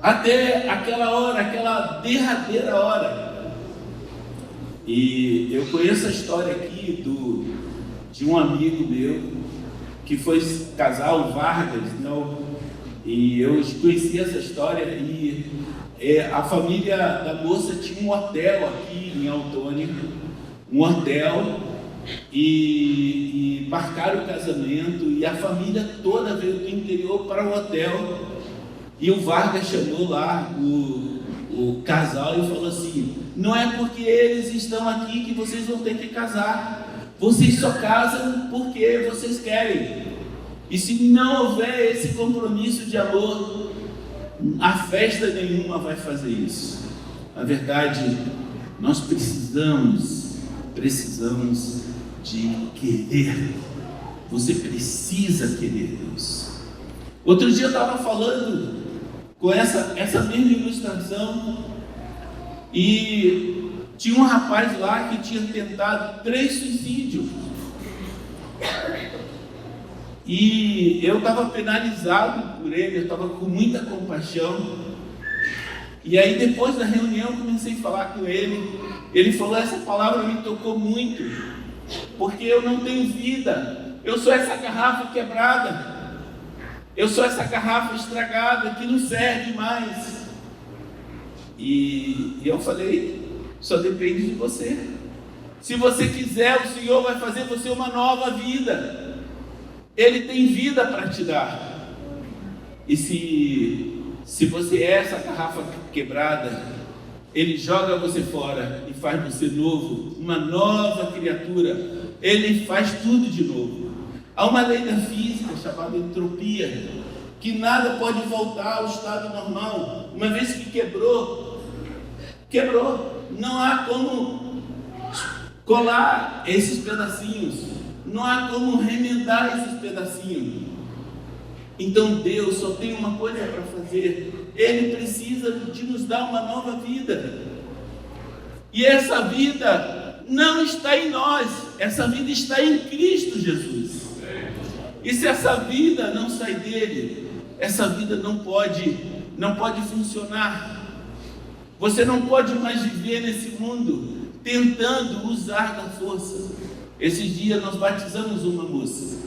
S7: Até aquela hora, aquela derradeira hora. E eu conheço a história aqui de um amigo meu que foi casar, o Vargas, e eu conheci essa história. E a família da moça tinha um hotel aqui em Autônia, um hotel, e marcaram o casamento, e a família toda veio do interior para o hotel, e o Vargas chamou lá o casal e falou assim: não é porque eles estão aqui que vocês vão ter que casar, vocês só casam porque vocês querem, e se não houver esse compromisso de amor, a festa nenhuma vai fazer isso. Na verdade, nós precisamos de querer. Você precisa querer Deus. Outro dia eu estava falando com essa mesma ilustração, e tinha um rapaz lá que tinha tentado 3 suicídios. E eu estava penalizado por ele, eu estava com muita compaixão. E aí depois da reunião eu comecei a falar com ele. Ele falou: essa palavra me tocou muito, porque eu não tenho vida, eu sou essa garrafa quebrada, eu sou essa garrafa estragada que não serve mais. E eu falei: só depende de você. Se você quiser, o Senhor vai fazer você uma nova vida. Ele tem vida para te dar. E se você é essa garrafa quebrada, Ele joga você fora e faz você novo, uma nova criatura. Ele faz tudo de novo. Há uma lei da física chamada entropia, que nada pode voltar ao estado normal. Uma vez que quebrou. Não há como colar esses pedacinhos. Não há como remendar esses pedacinhos. Então Deus só tem uma coisa para fazer. Ele precisa de nos dar uma nova vida. E essa vida não está em nós. Essa vida está em Cristo Jesus. E se essa vida não sai dele, essa vida não pode funcionar. Você não pode mais viver nesse mundo tentando usar da força. Esses dias nós batizamos uma moça.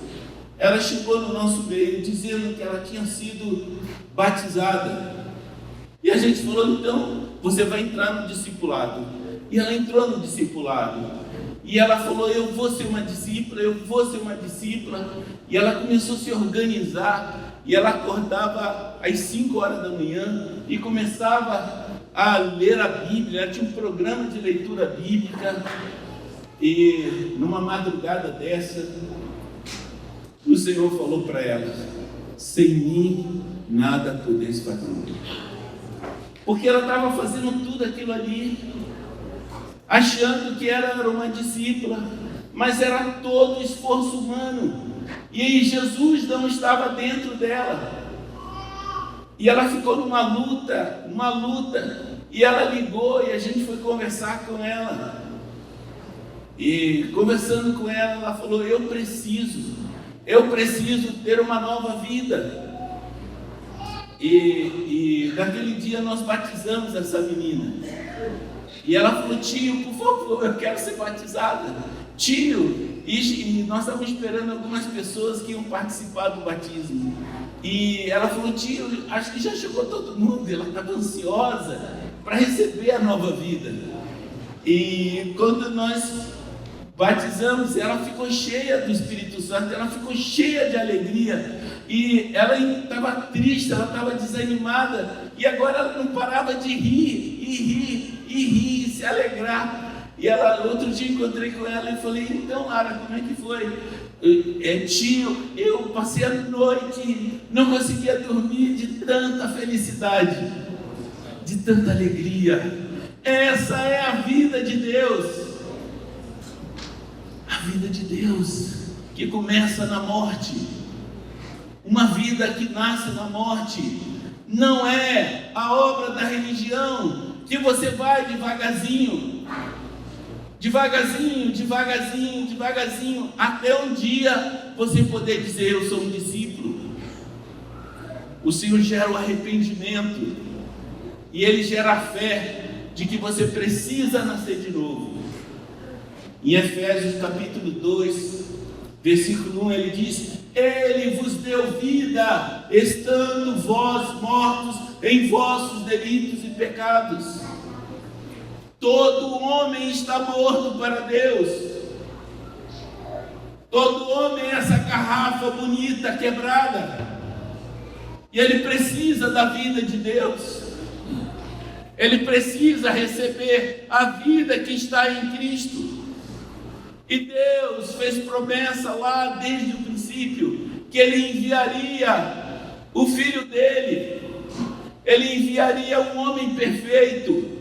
S7: Ela chegou no nosso meio dizendo que ela tinha sido batizada. E a gente falou: então, você vai entrar no discipulado. E ela entrou no discipulado. E ela falou: eu vou ser uma discípula, eu vou ser uma discípula. E ela começou a se organizar. E ela acordava às 5 horas da manhã e começava a ler a Bíblia. Ela tinha um programa de leitura bíblica. E numa madrugada dessa, o Senhor falou para ela: sem mim nada podeis fazer. Porque ela estava fazendo tudo aquilo ali, achando que era uma discípula, mas era todo esforço humano. E aí Jesus não estava dentro dela. E ela ficou numa luta. E ela ligou e a gente foi conversar com ela. E conversando com ela, ela falou: eu preciso ter uma nova vida. E naquele dia nós batizamos essa menina. E ela falou: tio, por favor, eu quero ser batizada. Tio, e nós estávamos esperando algumas pessoas que iam participar do batismo. E ela falou: tio, acho que já chegou todo mundo. Ela estava ansiosa para receber a nova vida. E quando nós batizamos, ela ficou cheia do Espírito Santo, ela ficou cheia de alegria. E ela estava triste, ela estava desanimada. E agora ela não parava de rir, se alegrar. E ela, outro dia encontrei com ela e falei: então, Lara, como é que foi? Tio, eu passei a noite, não conseguia dormir de tanta felicidade, de tanta alegria. Essa é a vida de Deus. A vida de Deus que começa na morte. Uma vida que nasce na morte. Não é a obra da religião, que você vai devagarzinho, até um dia você poder dizer: eu sou um discípulo. O Senhor gera o arrependimento e Ele gera a fé de que você precisa nascer de novo. Em Efésios capítulo 2, versículo 1, ele diz: Ele vos deu vida, estando vós mortos em vossos delitos e pecados. Todo homem está morto para Deus. Todo homem é essa garrafa bonita, quebrada. E ele precisa da vida de Deus. Ele precisa receber a vida que está em Cristo. E Deus fez promessa lá desde o princípio que Ele enviaria o Filho dele. Ele enviaria um homem perfeito.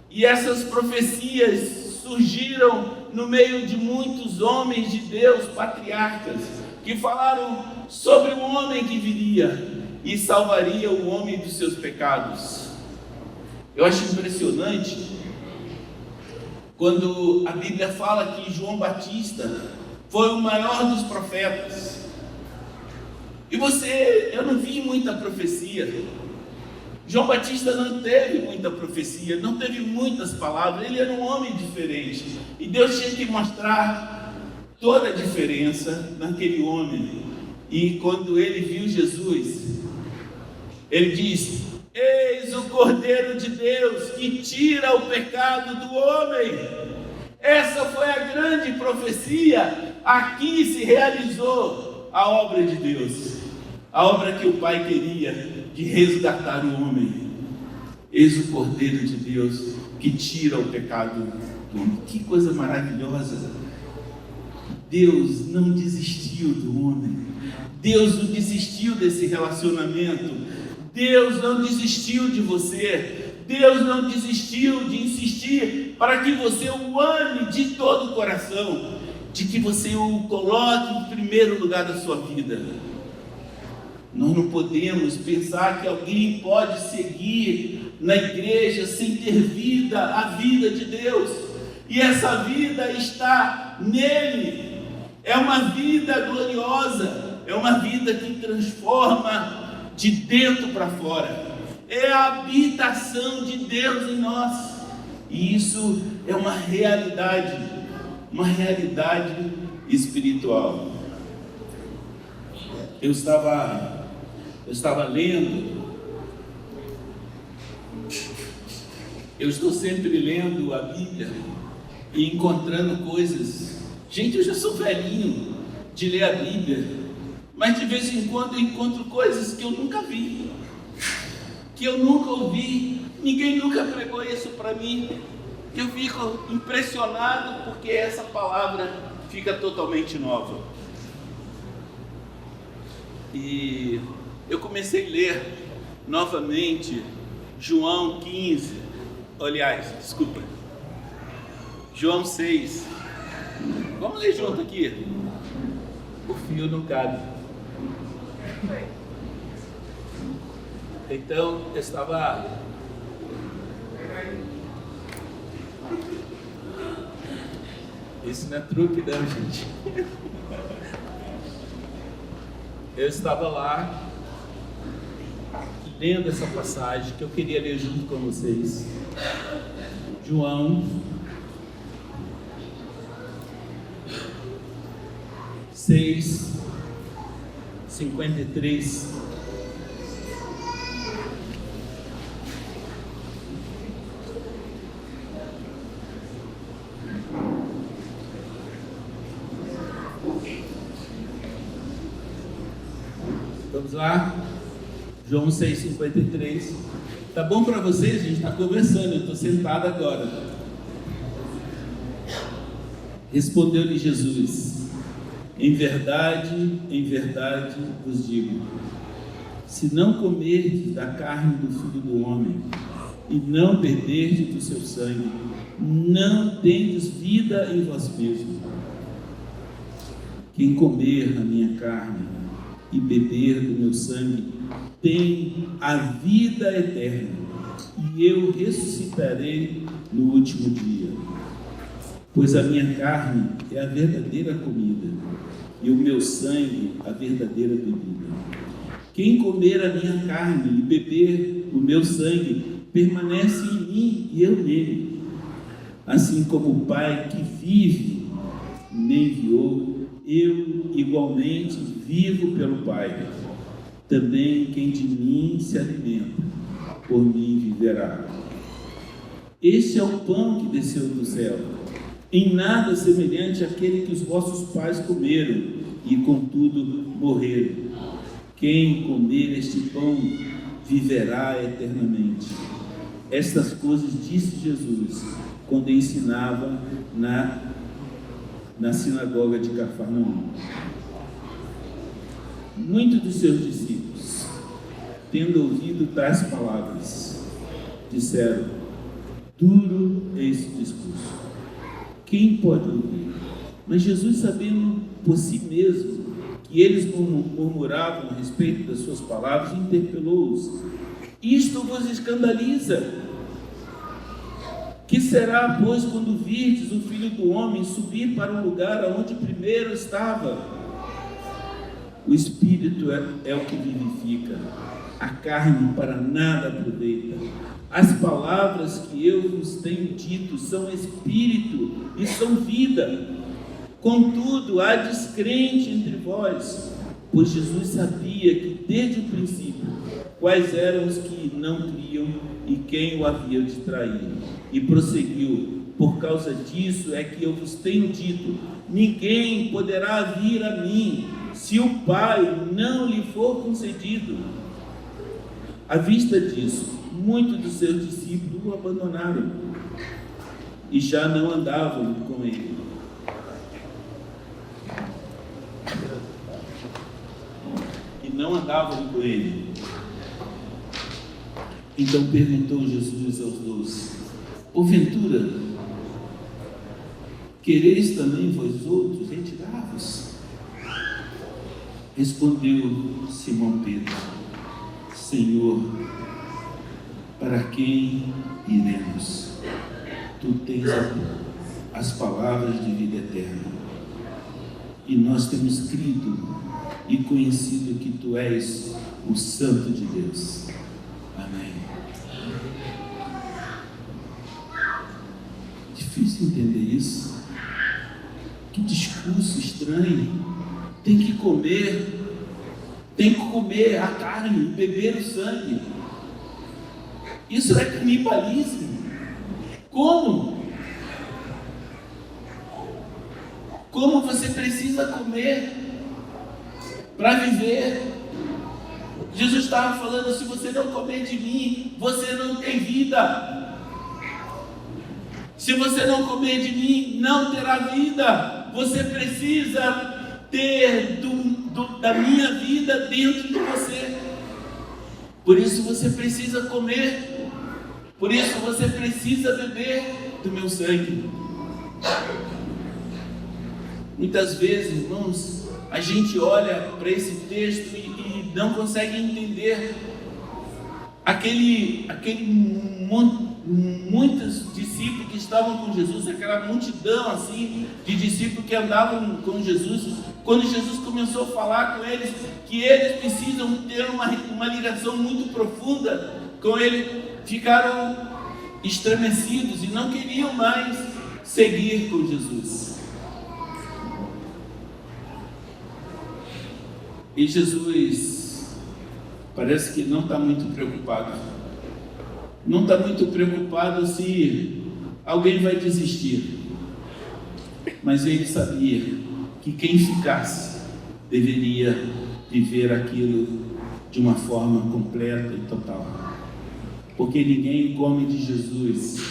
S7: E essas profecias surgiram no meio de muitos homens de Deus, patriarcas, que falaram sobre um homem que viria e salvaria o homem dos seus pecados. Eu acho impressionante quando a Bíblia fala que João Batista foi o maior dos profetas. E eu não vi muita profecia. João Batista não teve muita profecia, não teve muitas palavras, ele era um homem diferente. E Deus tinha que mostrar toda a diferença naquele homem. E quando ele viu Jesus, ele diz: eis o Cordeiro de Deus que tira o pecado do homem. Essa foi a grande profecia. Aqui se realizou a obra de Deus, a obra que o Pai queria, de resgatar o homem. Eis o Cordeiro de Deus que tira o pecado do homem. Que coisa maravilhosa! Deus não desistiu do homem. Deus não desistiu desse relacionamento. Deus não desistiu de você. Deus não desistiu de insistir para que você o ame de todo o coração, de que você o coloque em primeiro lugar da sua vida. Nós não podemos pensar que alguém pode seguir na igreja sem ter vida, a vida de Deus. E essa vida está nele. É uma vida gloriosa, é uma vida que transforma de dentro para fora. É a habitação de Deus em nós. E isso é uma realidade espiritual. Eu estava lendo, eu estou sempre lendo a Bíblia e encontrando coisas. Gente, eu já sou velhinho de ler a Bíblia, mas de vez em quando eu encontro coisas que eu nunca vi, que eu nunca ouvi, ninguém nunca pregou isso para mim. Eu fico impressionado porque essa palavra fica totalmente nova. E eu comecei a ler novamente João 15, aliás, desculpa, João 6. Vamos ler junto aqui. O fio não cabe. Então, eu estava... Isso não é truque não, gente. Eu estava lá lendo essa passagem que eu queria ler junto com vocês. João 6:53. Vamos lá, João 6:53. Tá bom para vocês? A gente está conversando, eu estou sentado agora. Respondeu-lhe Jesus: em verdade vos digo, se não comerdes da carne do Filho do Homem e não beberdes do seu sangue, não tendes vida em vós mesmos. Quem comer a minha carne e beber do meu sangue tem a vida eterna, e eu ressuscitarei no último dia. Pois a minha carne é a verdadeira comida, e o meu sangue a verdadeira bebida. Quem comer a minha carne e beber o meu sangue permanece em mim e eu nele. Assim como o Pai que vive me enviou, eu igualmente vivo pelo Pai. Também quem de mim se alimenta, por mim viverá. Este é o pão que desceu do céu, em nada semelhante àquele que os vossos pais comeram e contudo morreram. Quem comer este pão viverá eternamente. Estas coisas disse Jesus quando ensinava na sinagoga de Cafarnaum. Muitos dos seus discípulos, tendo ouvido tais palavras, disseram: duro é esse discurso, quem pode ouvir? Mas Jesus, sabendo por si mesmo que eles murmuravam a respeito das suas palavras, interpelou-os: isto vos escandaliza? Que será, pois, quando virdes o Filho do Homem subir para o lugar onde primeiro estava? O Espírito é o que vivifica, a carne para nada aproveita. As palavras que eu vos tenho dito são Espírito e são vida. Contudo, há descrente entre vós, pois Jesus sabia que desde o princípio quais eram os que não criam e quem o havia de trair. E prosseguiu: por causa disso é que eu vos tenho dito, ninguém poderá vir a mim, se o Pai não lhe for concedido. À vista disso, muitos dos seus discípulos o abandonaram e já não andavam com ele. Então perguntou Jesus aos 12: porventura, quereis também vós outros retirar-vos? Respondeu Simão Pedro: Senhor, para quem iremos? Tu tens as palavras de vida eterna, e nós temos crido e conhecido que Tu és o Santo de Deus. Amém. Difícil entender isso. Que discurso estranho. Tem que comer a carne, beber o sangue. Isso é canibalismo. Como? Como você precisa comer para viver? Jesus estava falando: se você não comer de mim, você não tem vida. Se você não comer de mim, não terá vida. Você precisa ter da minha vida dentro de você. Por isso você precisa comer. Por isso você precisa beber do meu sangue. Muitas vezes, irmãos, a gente olha para esse texto e não consegue entender muitos discípulos que estavam com Jesus, aquela multidão assim de discípulos que andavam com Jesus. Quando Jesus começou a falar com eles que eles precisam ter uma ligação muito profunda com Ele, ficaram estremecidos e não queriam mais seguir com Jesus. E Jesus parece que não está muito preocupado. Não está muito preocupado se alguém vai desistir. Mas ele sabia que quem ficasse deveria viver aquilo de uma forma completa e total. Porque ninguém come de Jesus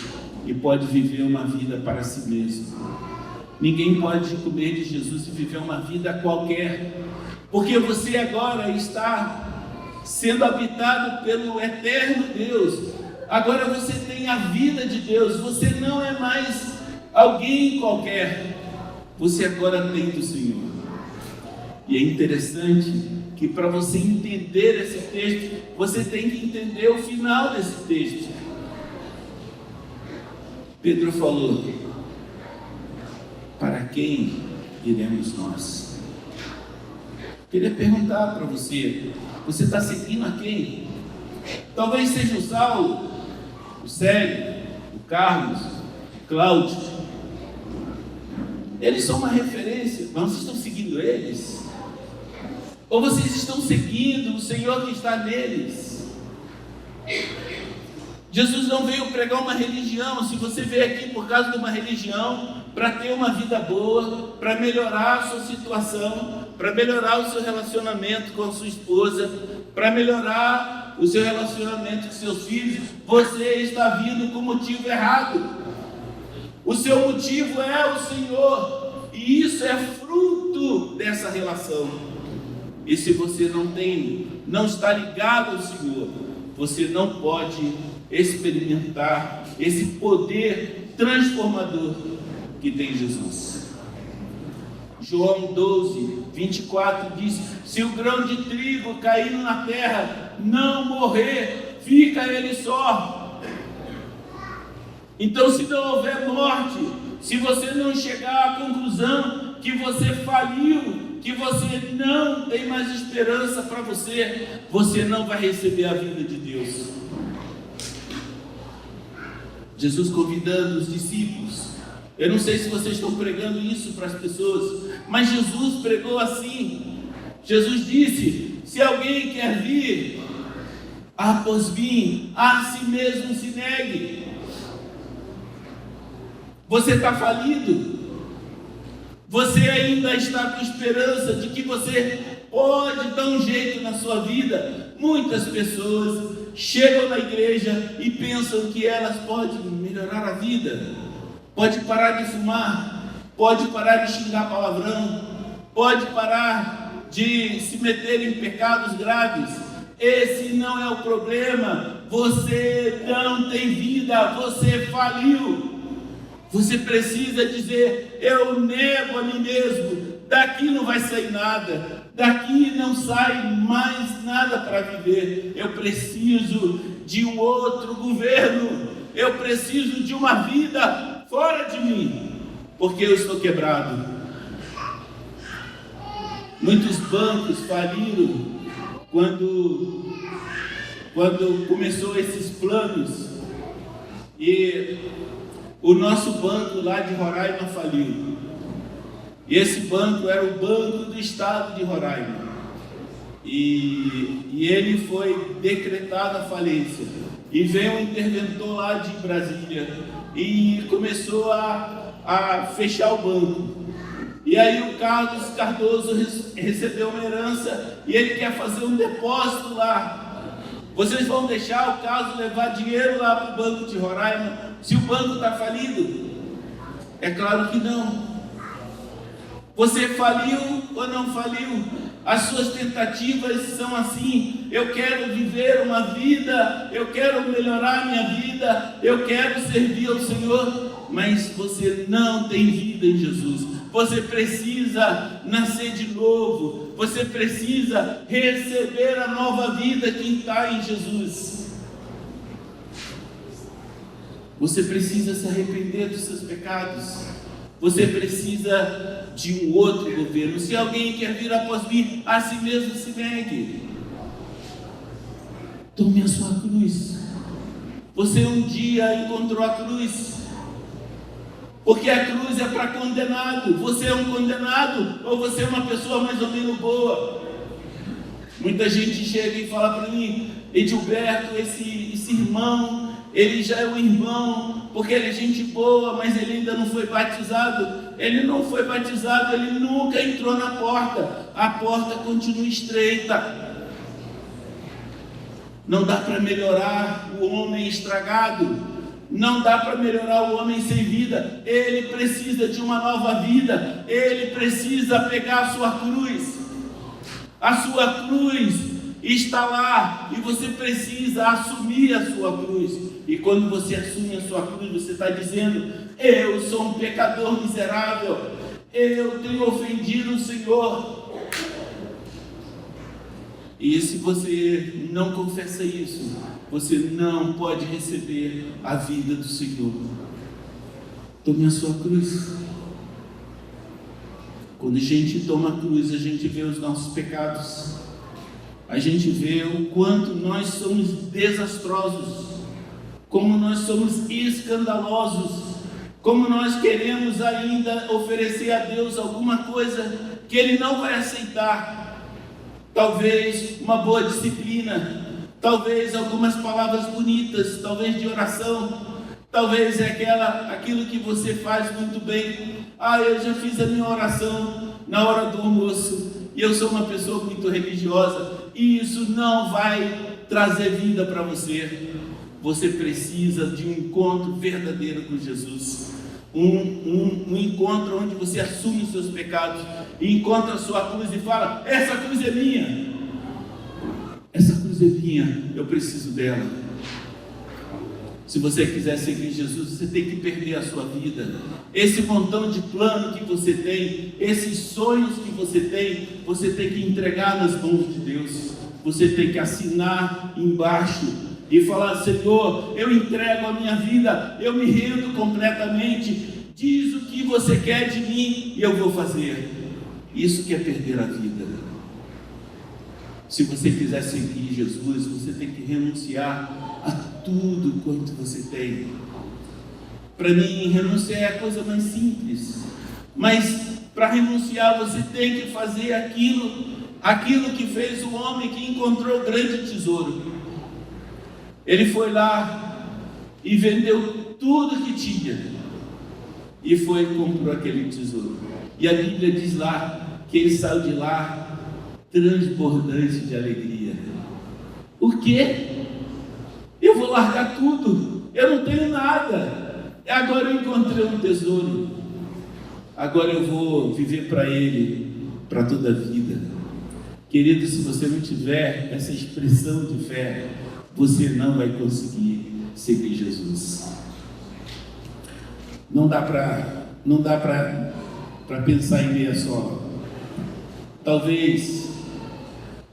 S7: e pode viver uma vida para si mesmo. Ninguém pode comer de Jesus e viver uma vida qualquer. Porque você agora está sendo habitado pelo eterno Deus. Agora você tem a vida de Deus. Você não é mais alguém qualquer. Você agora tem do Senhor. E é interessante que para você entender esse texto, você tem que entender o final desse texto. Pedro falou: para quem iremos nós? Queria perguntar para você: você está seguindo a quem? Talvez seja o Saulo, o Célio, o Carlos, o Cláudio. Eles são uma referência, mas vocês estão seguindo eles? Ou vocês estão seguindo o Senhor que está neles? Jesus não veio pregar uma religião. Se você veio aqui por causa de uma religião, para ter uma vida boa, para melhorar a sua situação, para melhorar o seu relacionamento com a sua esposa, para melhorar o seu relacionamento com seus filhos, você está vindo com o motivo errado. O seu motivo é o Senhor, e isso é fruto dessa relação. E se você não está ligado ao Senhor, você não pode experimentar esse poder transformador que tem Jesus. João 12, 24 diz: se o grão de trigo cair na terra, não morrer, fica ele só. Então, se não houver morte, se você não chegar à conclusão que você faliu, que você não tem mais esperança para você não vai receber a vida de Deus. Jesus convidando os discípulos. Eu não sei se vocês estão pregando isso para as pessoas, mas Jesus pregou assim. Jesus disse: se alguém quer vir após mim, a si mesmo se negue. Você está falido? Você ainda está com esperança de que você pode dar um jeito na sua vida? Muitas pessoas chegam na igreja e pensam que elas podem melhorar a vida. Pode parar de fumar, pode parar de xingar palavrão, pode parar de se meter em pecados graves. Esse não é o problema. Você não tem vida, você faliu. Você precisa dizer: eu nego a mim mesmo, daqui não vai sair nada, daqui não sai mais nada para viver. Eu preciso de um outro governo, eu preciso de uma vida fora de mim, porque eu estou quebrado. Muitos bancos faliram quando começou esses planos, e o nosso banco lá de Roraima faliu. E esse banco era o Banco do Estado de Roraima. E ele foi decretado a falência. E veio um interventor lá de Brasília e começou a fechar o banco. E aí o Carlos Cardoso recebeu uma herança e ele quer fazer um depósito lá. Vocês vão deixar o Carlos levar dinheiro lá para o Banco de Roraima se o banco está falido? É claro que não. Você faliu ou não faliu? As suas tentativas são assim: eu quero viver uma vida, eu quero melhorar minha vida, eu quero servir ao Senhor, mas você não tem vida em Jesus. Você precisa nascer de novo, você precisa receber a nova vida que está em Jesus. Você precisa se arrepender dos seus pecados. Você precisa de um outro governo. Se alguém quer vir após mim, a si mesmo se negue. Tome a sua cruz. Você um dia encontrou a cruz, porque a cruz é para condenado. Você é um condenado ou você é uma pessoa mais ou menos boa? Muita gente chega e fala para mim: Edilberto, esse irmão, ele já é um irmão, porque ele é gente boa, mas ele ainda não foi batizado. Ele não foi batizado, ele nunca entrou na porta. A porta continua estreita. Não dá para melhorar o homem estragado. Não dá para melhorar o homem sem vida. Ele precisa de uma nova vida. Ele precisa pegar a sua cruz. A sua cruz está lá e você precisa assumir a sua cruz. E quando você assume a sua cruz, você está dizendo: eu sou um pecador miserável, eu tenho ofendido o Senhor. E se você não confessa isso, você não pode receber a vida do Senhor. Tome a sua cruz. Quando a gente toma a cruz, a gente vê os nossos pecados. A gente vê o quanto nós somos desastrosos, como nós somos escandalosos, como nós queremos ainda oferecer a Deus alguma coisa que Ele não vai aceitar. Talvez uma boa disciplina, talvez algumas palavras bonitas, talvez de oração, talvez aquilo que você faz muito bem. Eu já fiz a minha oração na hora do almoço, e eu sou uma pessoa muito religiosa, e isso não vai trazer vida para você. Você precisa de um encontro verdadeiro com Jesus. Um encontro onde você assume os seus pecados e encontra a sua cruz e fala: essa cruz é minha, essa cruz é minha, eu preciso dela. Se você quiser seguir Jesus, você tem que perder a sua vida. Esse montão de plano que você tem, esses sonhos que você tem que entregar nas mãos de Deus. Você tem que assinar embaixo e falar: Senhor, eu entrego a minha vida, eu me rendo completamente, diz o que você quer de mim e eu vou fazer. Isso que é perder a vida. Se você quiser seguir Jesus, você tem que renunciar a tudo quanto você tem. Para mim, renunciar é a coisa mais simples, mas para renunciar você tem que fazer aquilo que fez o homem que encontrou o grande tesouro. Ele foi lá e vendeu tudo que tinha e foi e comprou aquele tesouro. E a Bíblia diz lá que ele saiu de lá transbordante de alegria. O quê? Eu vou largar tudo, eu não tenho nada, agora eu encontrei um tesouro, agora eu vou viver para Ele, para toda a vida. Querido, se você não tiver essa expressão de fé, você não vai conseguir seguir Jesus. Não dá para pensar em meia sola. Talvez,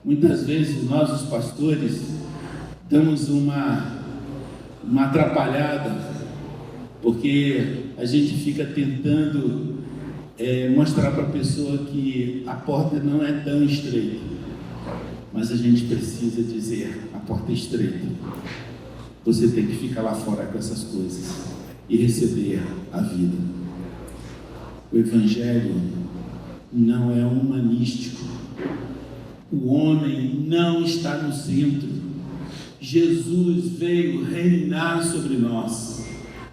S7: muitas vezes, nós os pastores damos uma atrapalhada, porque a gente fica tentando mostrar para a pessoa que a porta não é tão estreita, mas a gente precisa dizer: a porta é estreita, você tem que ficar lá fora com essas coisas e receber a vida. O Evangelho não é humanístico, o homem não está no centro. Jesus veio reinar sobre nós,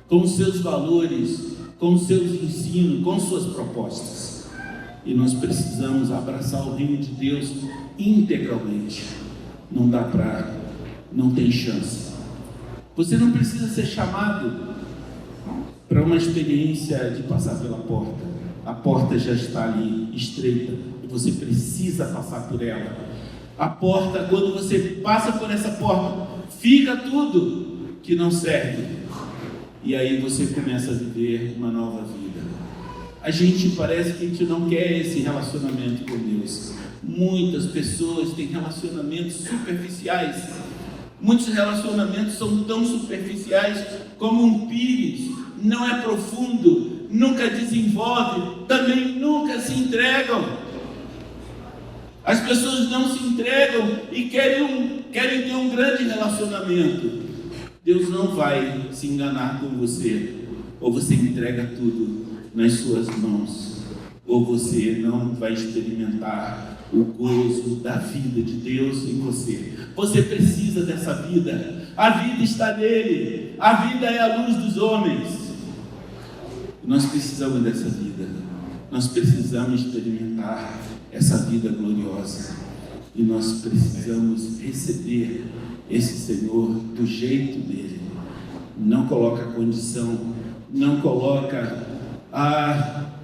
S7: com seus valores, com seus ensinos, com suas propostas. E nós precisamos abraçar o reino de Deus integralmente. Não tem chance. Você não precisa ser chamado para uma experiência de passar pela porta. A porta já está ali, estreita, e você precisa passar por ela. A porta, quando você passa por essa porta, fica tudo que não serve. E aí você começa a viver uma nova vida. A gente parece que a gente não quer esse relacionamento com Deus. Muitas pessoas têm relacionamentos superficiais. Muitos relacionamentos são tão superficiais como um pires. Não é profundo, nunca desenvolve, também nunca se entregam. As pessoas não se entregam e querem ter um grande relacionamento. Deus não vai se enganar com você. Ou você entrega tudo nas suas mãos, ou você não vai experimentar o gozo da vida de Deus em você. Você precisa dessa vida. A vida está nele. A vida é a luz dos homens. Nós precisamos dessa vida. Nós precisamos experimentar essa vida gloriosa. E nós precisamos receber esse Senhor do jeito dele. Não coloca condição, não coloca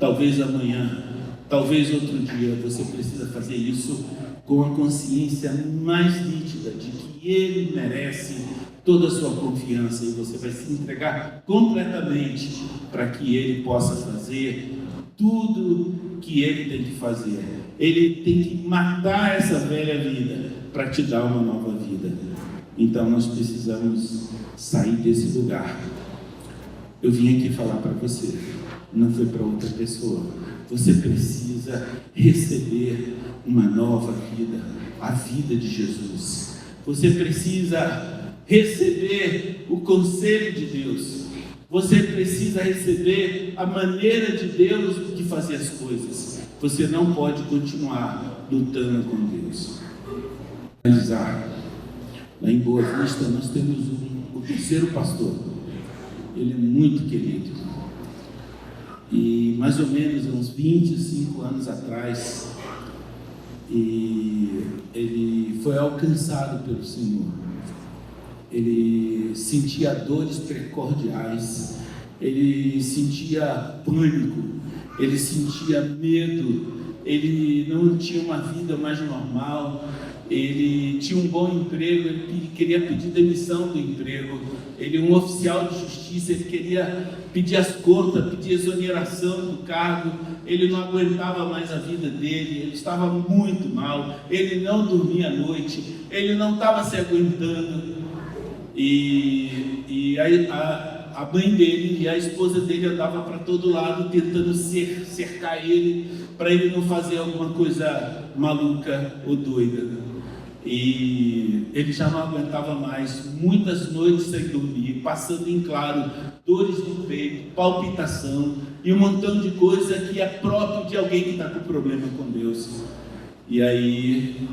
S7: talvez amanhã, talvez outro dia. Você precisa fazer isso com a consciência mais nítida de que ele merece toda a sua confiança, e você vai se entregar completamente para que ele possa fazer tudo que ele tem que fazer. Ele tem que matar essa velha vida para te dar uma nova vida. Então nós precisamos sair desse lugar. Eu vim aqui falar para você, não foi para outra pessoa. Você precisa receber uma nova vida, a vida de Jesus. Você precisa receber o conselho de Deus. Você precisa receber a maneira de Deus de fazer as coisas. Você não pode continuar lutando com Deus. Lá em Boa Vista nós temos o terceiro pastor. Ele é muito querido. E mais ou menos uns 25 anos atrás, ele foi alcançado pelo Senhor. Ele sentia dores precordiais, ele sentia pânico, ele sentia medo, ele não tinha uma vida mais normal, ele tinha um bom emprego, ele queria pedir demissão do emprego, ele um oficial de justiça, ele queria pedir as contas, pedir exoneração do cargo, ele não aguentava mais a vida dele, ele estava muito mal, ele não dormia à noite, ele não estava se aguentando. E aí a mãe dele e a esposa dele andavam para todo lado tentando cercar ele, para ele não fazer alguma coisa maluca ou doida. E ele já não aguentava mais, muitas noites sem dormir, passando em claro dores no peito, palpitação e um montão de coisa que é próprio de alguém que está com problema com Deus. E aí,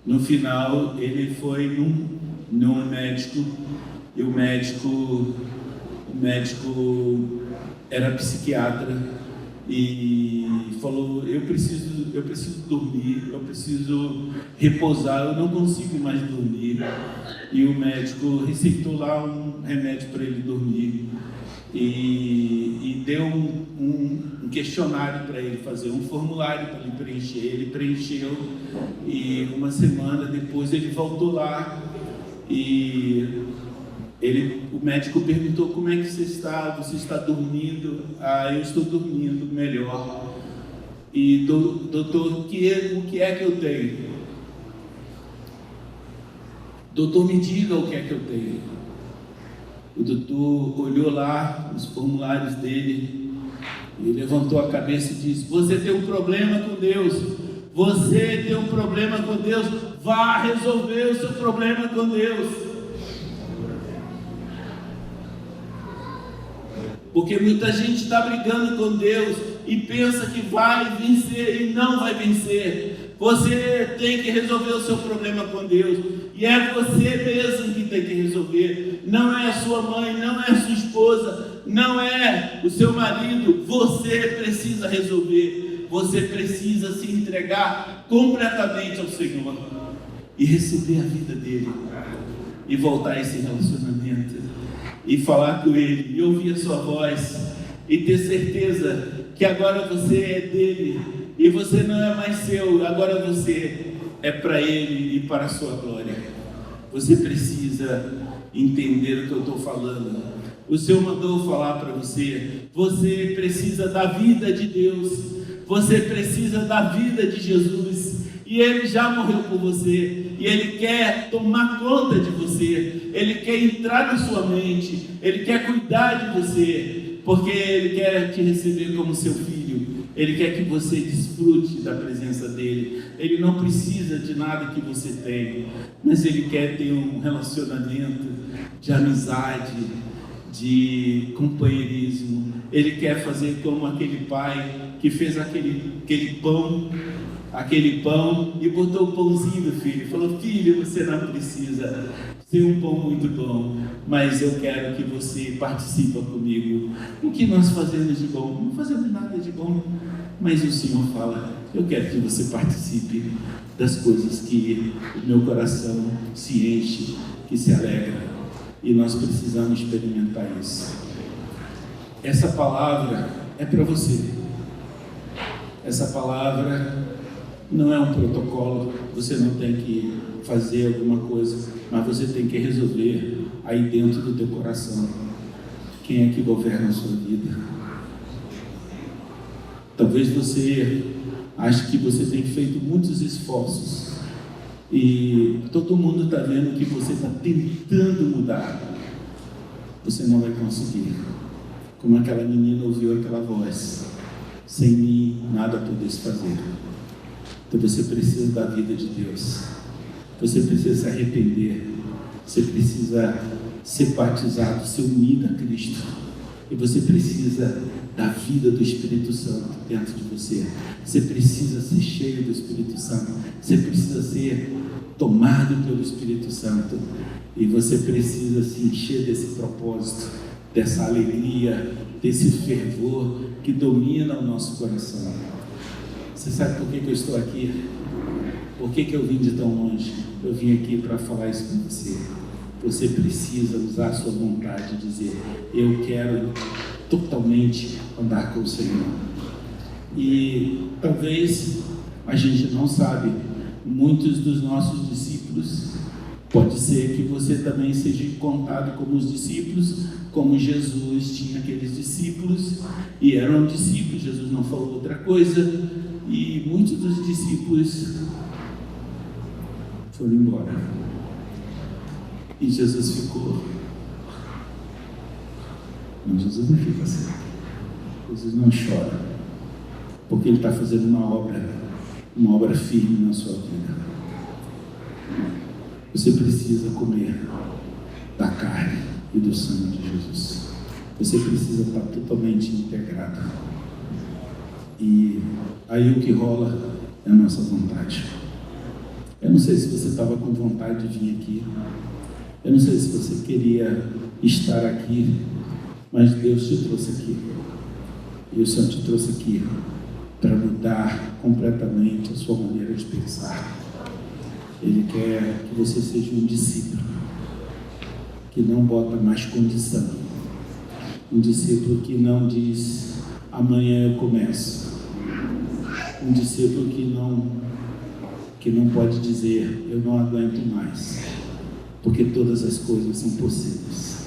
S7: no final, ele foi num médico, e o médico era psiquiatra e falou: eu preciso dormir, eu preciso repousar, eu não consigo mais dormir. E o médico receitou lá um remédio para ele dormir e deu um questionário para ele fazer, um formulário para ele preencher. Ele preencheu e uma semana depois ele voltou lá e o médico perguntou: como é que você está? Você está dormindo? Ah, eu estou dormindo melhor. E doutor, o que é que eu tenho? Doutor, me diga o que é que eu tenho. O doutor olhou lá os formulários dele e levantou a cabeça e disse: você tem um problema com Deus. Você tem um problema com Deus. Vá resolver o seu problema com Deus. Porque muita gente está brigando com Deus e pensa que vai vencer e não vai vencer. Você tem que resolver o seu problema com Deus. E é você mesmo que tem que resolver. Não é a sua mãe, não é a sua esposa, não é o seu marido. Você precisa resolver. Você precisa se entregar completamente ao Senhor e receber a vida dele e voltar a esse relacionamento e falar com ele, e ouvir a sua voz, e ter certeza que agora você é dele, e você não é mais seu, agora você é para ele e para a sua glória. Você precisa entender o que eu estou falando. O Senhor mandou falar para você. Você precisa da vida de Deus, você precisa da vida de Jesus, e Ele já morreu por você, e Ele quer tomar conta de você, Ele quer entrar na sua mente, Ele quer cuidar de você, porque Ele quer te receber como seu filho, Ele quer que você desfrute da presença dEle. Ele não precisa de nada que você tem, mas Ele quer ter um relacionamento de amizade, de companheirismo. Ele quer fazer como aquele pai que fez aquele pão e botou o pãozinho do filho e falou: filho, você não precisa ser um pão muito bom, mas eu quero que você participe comigo. O que nós fazemos de bom? Não fazemos nada de bom, mas o Senhor fala: eu quero que você participe das coisas que o meu coração se enche, que se alegra, e nós precisamos experimentar isso. Essa palavra é para você. Essa palavra não é um protocolo, você não tem que fazer alguma coisa, mas você tem que resolver aí dentro do teu coração quem é que governa a sua vida. Talvez você ache que você tem feito muitos esforços e todo mundo está vendo que você está tentando mudar. Você não vai conseguir. Como aquela menina ouviu aquela voz: sem mim nada podes fazer. Então você precisa da vida de Deus, você precisa se arrepender, você precisa ser batizado, se unir a Cristo, e você precisa da vida do Espírito Santo dentro de você. Você precisa ser cheio do Espírito Santo, você precisa ser tomado pelo Espírito Santo, e você precisa se encher desse propósito, dessa alegria, desse fervor que domina o nosso coração. Você sabe por que eu estou aqui? Por que eu vim de tão longe? Eu vim aqui para falar isso com você. Você precisa usar a sua vontade e dizer: eu quero totalmente andar com o Senhor. E talvez a gente não sabe, muitos dos nossos discípulos, pode ser que você também seja contado como os discípulos, como Jesus tinha aqueles discípulos, e eram discípulos, Jesus não falou outra coisa, e muitos dos discípulos foram embora. E Jesus ficou. Não, Jesus não fica assim. Jesus não chora, porque Ele está fazendo uma obra firme na sua vida. Você precisa comer da carne e do sangue de Jesus. Você precisa estar totalmente integrado. E aí o que rola é a nossa vontade. Eu não sei se você estava com vontade de vir aqui. Eu não sei se você queria estar aqui, mas Deus te trouxe aqui. E o Senhor te trouxe aqui para mudar completamente a sua maneira de pensar. Ele quer que você seja um discípulo que não bota mais condição. Um discípulo que não diz, amanhã eu começo. Um discípulo que não pode dizer, eu não aguento mais, porque todas as coisas são possíveis.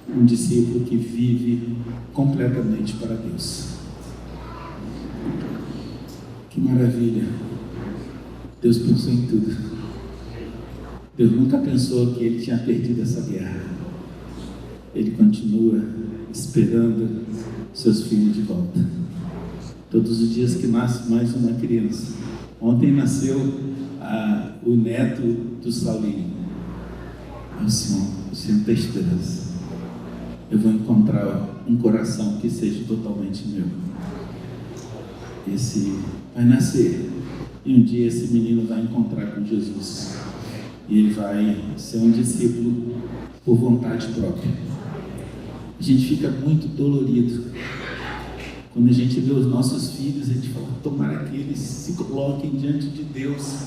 S7: Um discípulo que vive completamente para Deus. Que maravilha! Deus pensou em tudo. Deus nunca pensou que Ele tinha perdido essa guerra. Ele continua esperando seus filhos de volta. Todos os dias que nasce mais uma criança. Ontem nasceu o neto do Saulinho. O Senhor tem esperança. Eu vou encontrar um coração que seja totalmente meu. Esse vai nascer. E um dia esse menino vai encontrar com Jesus. E ele vai ser um discípulo por vontade própria. A gente fica muito dolorido quando a gente vê os nossos filhos. A gente fala, tomara que eles se coloquem diante de Deus.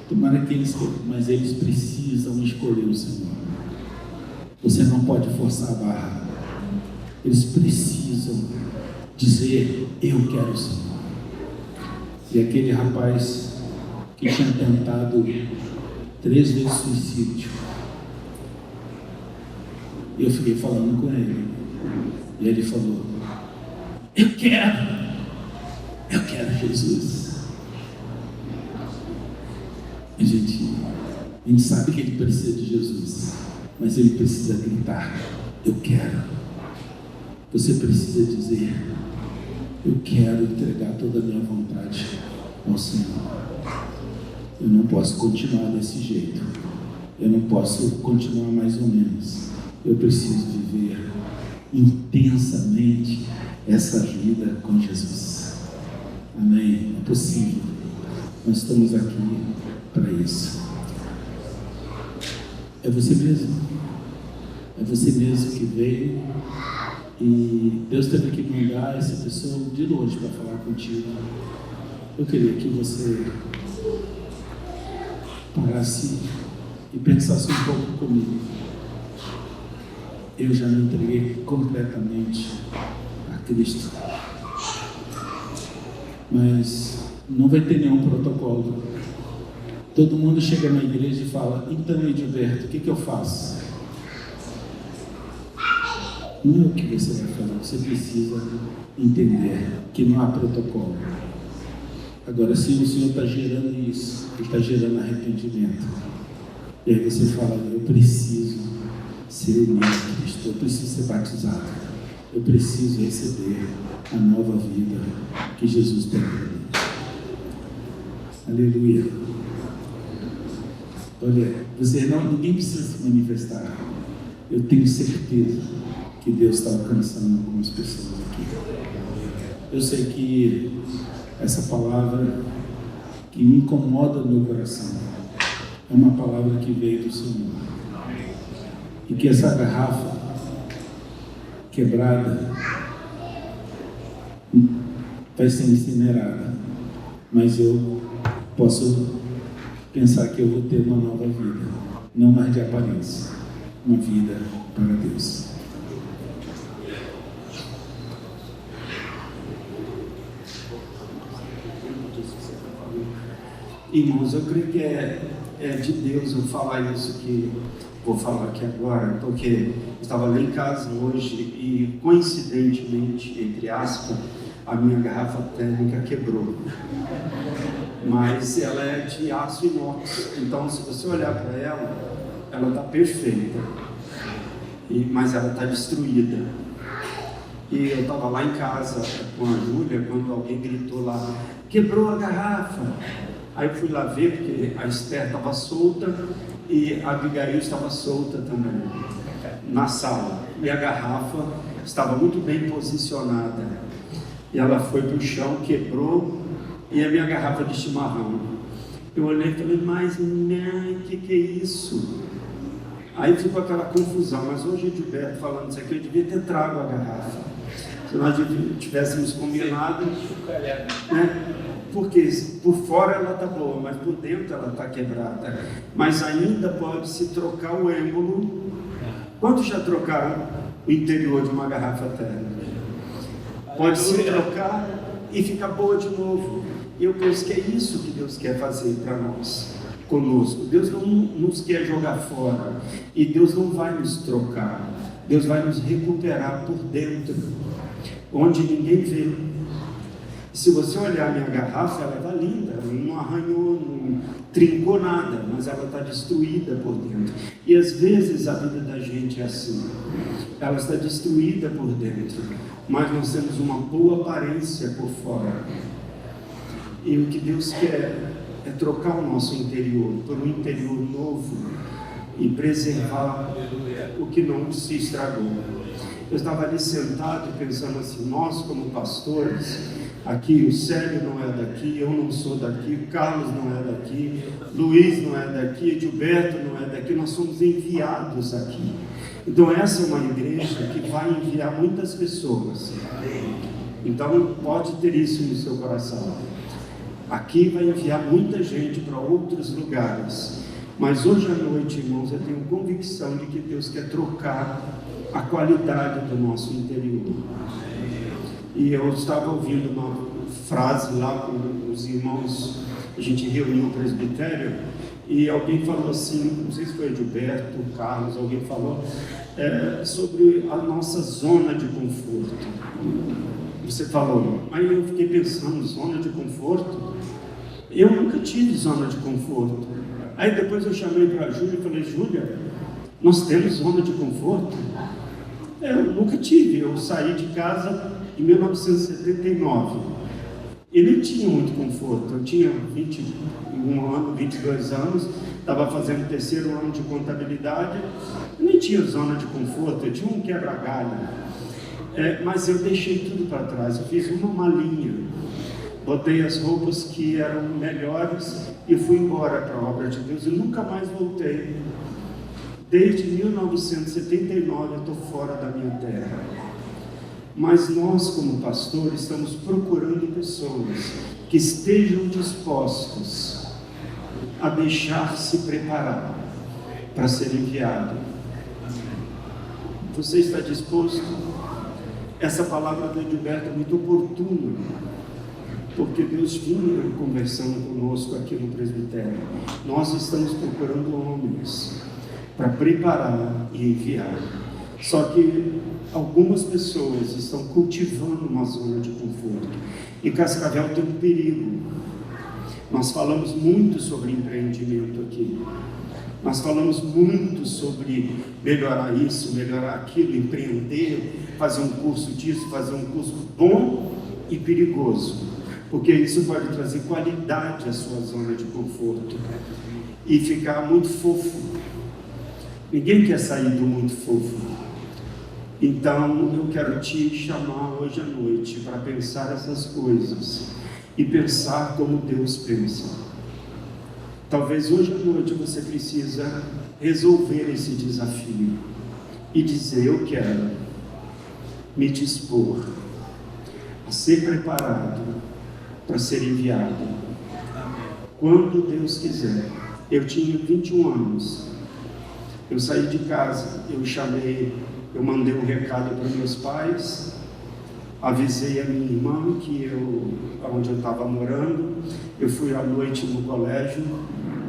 S7: Tomara que eles... Mas eles precisam escolher o Senhor. Você não pode forçar a barra. Eles precisam dizer, eu quero o Senhor. E aquele rapaz que tinha tentado 3 vezes suicídio, eu fiquei falando com ele, e ele falou, eu quero Jesus. A gente sabe que ele precisa de Jesus, mas ele precisa gritar, eu quero. Você precisa dizer, eu quero entregar toda a minha vontade ao Senhor. Eu não posso continuar desse jeito. Eu não posso continuar mais ou menos. Eu preciso viver intensamente essa vida com Jesus. Amém? É possível. Nós estamos aqui para isso. É você mesmo. É você mesmo que veio. E Deus teve que mandar essa pessoa de longe para falar contigo. Eu queria que você parasse e pensasse um pouco comigo. Eu já me entreguei completamente a Cristo. Mas não vai ter nenhum protocolo. Todo mundo chega na igreja e fala, então Edilberto, o que eu faço? Não é o que você vai fazer, você precisa entender que não há protocolo. Agora, se o Senhor está gerando isso, Ele está gerando arrependimento, e aí você fala, eu preciso ser unido a Cristo, eu preciso ser batizado, eu preciso receber a nova vida que Jesus tem para mim. Aleluia. Olha, ninguém precisa se manifestar. Eu tenho certeza que Deus está alcançando algumas pessoas aqui. Eu sei que essa palavra que me incomoda no meu coração é uma palavra que veio do Senhor. E que essa garrafa quebrada vai ser incinerada. Mas eu posso pensar que eu vou ter uma nova vida. Não mais de aparência. Uma vida para Deus.
S6: Irmãos, eu creio que é de Deus eu falar isso que vou falar aqui agora, porque estava lá em casa hoje e, coincidentemente, entre aspas, a minha garrafa térmica quebrou. Mas ela é de aço inox, então se você olhar para ela, ela está perfeita, mas ela está destruída. E eu estava lá em casa com a Júlia, quando alguém gritou lá, quebrou a garrafa. Aí eu fui lá ver, porque a Esther estava solta e a Abigail estava solta também, na sala. E a garrafa estava muito bem posicionada. E ela foi para o chão, quebrou, e a minha garrafa de chimarrão. Eu olhei e falei, mas o que é isso? Aí ficou aquela confusão, mas hoje o Gilberto falando isso aqui, eu devia ter trago a garrafa. Se nós tivéssemos combinado, né? Porque por fora ela está boa, mas por dentro ela está quebrada. Mas ainda pode-se trocar o êmbolo. Quantos já trocaram o interior de uma garrafa térmica? Pode-se trocar e ficar boa de novo. E eu penso que é isso que Deus quer fazer para nós, conosco. Deus não nos quer jogar fora. E Deus não vai nos trocar. Deus vai nos recuperar por dentro, onde ninguém vê. Se você olhar a minha garrafa, ela está linda, ela não arranhou, não trincou nada, mas ela está destruída por dentro. E às vezes a vida da gente é assim, ela está destruída por dentro, mas nós temos uma boa aparência por fora. E o que Deus quer é trocar o nosso interior por um interior novo e preservar o que não se estragou. Eu estava ali sentado pensando assim, nós como pastores, aqui o Célio não é daqui, eu não sou daqui, o Carlos não é daqui, Luiz não é daqui, Gilberto não é daqui, nós somos enviados aqui. Então essa é uma igreja que vai enviar muitas pessoas. Então pode ter isso no seu coração. Aqui vai enviar muita gente para outros lugares. Mas hoje à noite, irmãos, eu tenho convicção de que Deus quer trocar a qualidade do nosso interior. E eu estava ouvindo uma frase lá com os irmãos, a gente reuniu o presbitério, e alguém falou assim, não sei se foi o Gilberto, o Carlos, alguém falou sobre a nossa zona de conforto. Você falou, aí eu fiquei pensando, zona de conforto? Eu nunca tive zona de conforto. Aí depois eu chamei para a Júlia e falei, Júlia, nós temos zona de conforto? Eu nunca tive, eu saí de casa em 1979 e nem tinha muito conforto. Eu tinha 21 anos, 22 anos, estava fazendo o terceiro ano de contabilidade, nem tinha zona de conforto, eu tinha um quebra-galho. Mas eu deixei tudo para trás, eu fiz uma malinha, botei as roupas que eram melhores e fui embora para a obra de Deus e nunca mais voltei. Desde 1979 eu estou fora da minha terra. Mas nós, como pastores, estamos procurando pessoas que estejam dispostos a deixar-se preparar para ser enviado. Você está disposto? Essa palavra do Gilberto é muito oportuna, porque Deus vinha conversando conosco aqui no presbitério. Nós estamos procurando homens para preparar e enviar. Só que algumas pessoas estão cultivando uma zona de conforto. E Cascavel tem um perigo. Nós falamos muito sobre empreendimento aqui. Nós falamos muito sobre melhorar isso, melhorar aquilo, empreender, fazer um curso disso, fazer um curso bom e perigoso. Porque isso pode trazer qualidade à sua zona de conforto e ficar muito fofo. Ninguém quer sair do muito fofo. Então eu quero te chamar hoje à noite para pensar essas coisas e pensar como Deus pensa. Talvez hoje à noite você precisa resolver esse desafio e dizer, eu quero me dispor a ser preparado para ser enviado. Quando Deus quiser. Eu tinha 21 anos. Eu saí de casa, eu mandei um recado para meus pais, avisei a minha irmã que onde eu estava morando, eu fui à noite no colégio,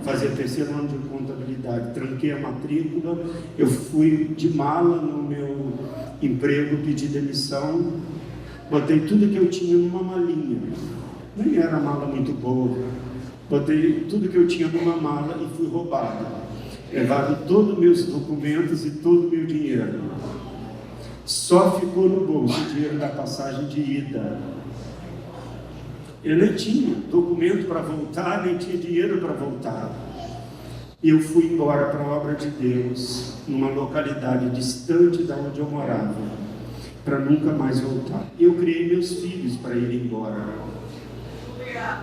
S6: fazia terceiro ano de contabilidade, tranquei a matrícula, eu fui de mala no meu emprego, pedi demissão, botei tudo que eu tinha numa malinha, nem era mala muito boa, botei tudo que eu tinha numa mala e fui roubado. Levaram todos meus documentos e todo o meu dinheiro. Só ficou no bolso o dinheiro da passagem de ida. Eu nem tinha documento para voltar, nem tinha dinheiro para voltar. E eu fui embora para a obra de Deus, numa localidade distante da onde eu morava, para nunca mais voltar. Eu criei meus filhos para ir embora.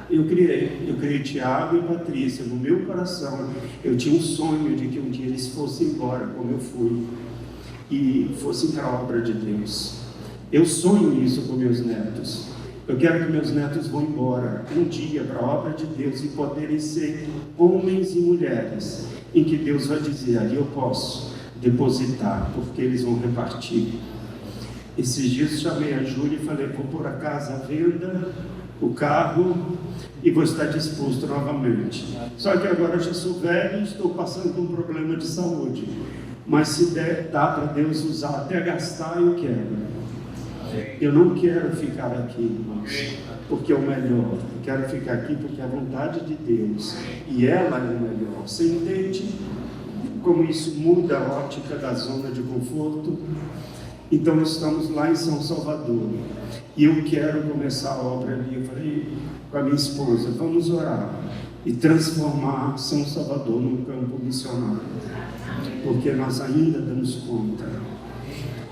S6: Eu criei Tiago e Patrícia. No meu coração, eu tinha um sonho de que um dia eles fossem embora, como eu fui, e fossem para a obra de Deus. Eu sonho isso com meus netos. Eu quero que meus netos vão embora um dia para a obra de Deus e poderem ser homens e mulheres em que Deus vai dizer: ali eu posso depositar, porque eles vão repartir. Esses dias chamei a Júlia e falei: vou pôr a casa à venda, o carro, e vou estar disposto novamente. Só que agora eu já sou velho e estou passando por um problema de saúde. Mas se der, dá para Deus usar até gastar, eu quero. Eu não quero ficar aqui, irmãos, porque é o melhor. Eu quero ficar aqui porque é a vontade de Deus, e ela é o melhor. Você entende como isso muda a ótica da zona de conforto? Então estamos lá em São Salvador, e eu quero começar a obra ali. Eu falei com a minha esposa: vamos orar e transformar São Salvador num campo missionário, porque nós ainda damos conta.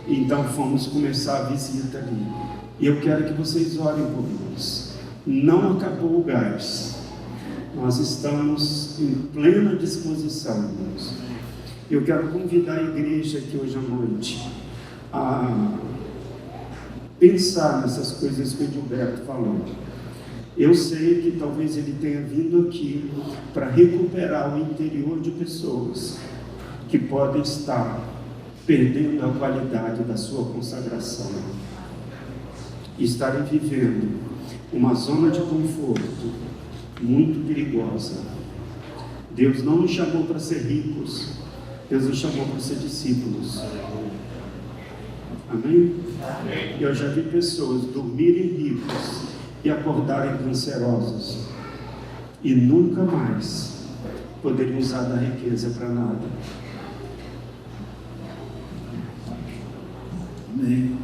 S6: Então fomos começar a visita ali, e eu quero que vocês orem por nós. Não acabou o gás, nós estamos em plena disposição, irmãos. Eu quero convidar a igreja aqui hoje à noite a pensar nessas coisas que o Gilberto falou. Eu sei que talvez ele tenha vindo aqui para recuperar o interior de pessoas que podem estar perdendo a qualidade da sua consagração e estarem vivendo uma zona de conforto muito perigosa. Deus não nos chamou para ser ricos, Deus nos chamou para ser discípulos. Amém? Eu já vi pessoas dormirem ricos e acordarem cancerosos, e nunca mais poderem usar da riqueza para nada.
S7: Amém.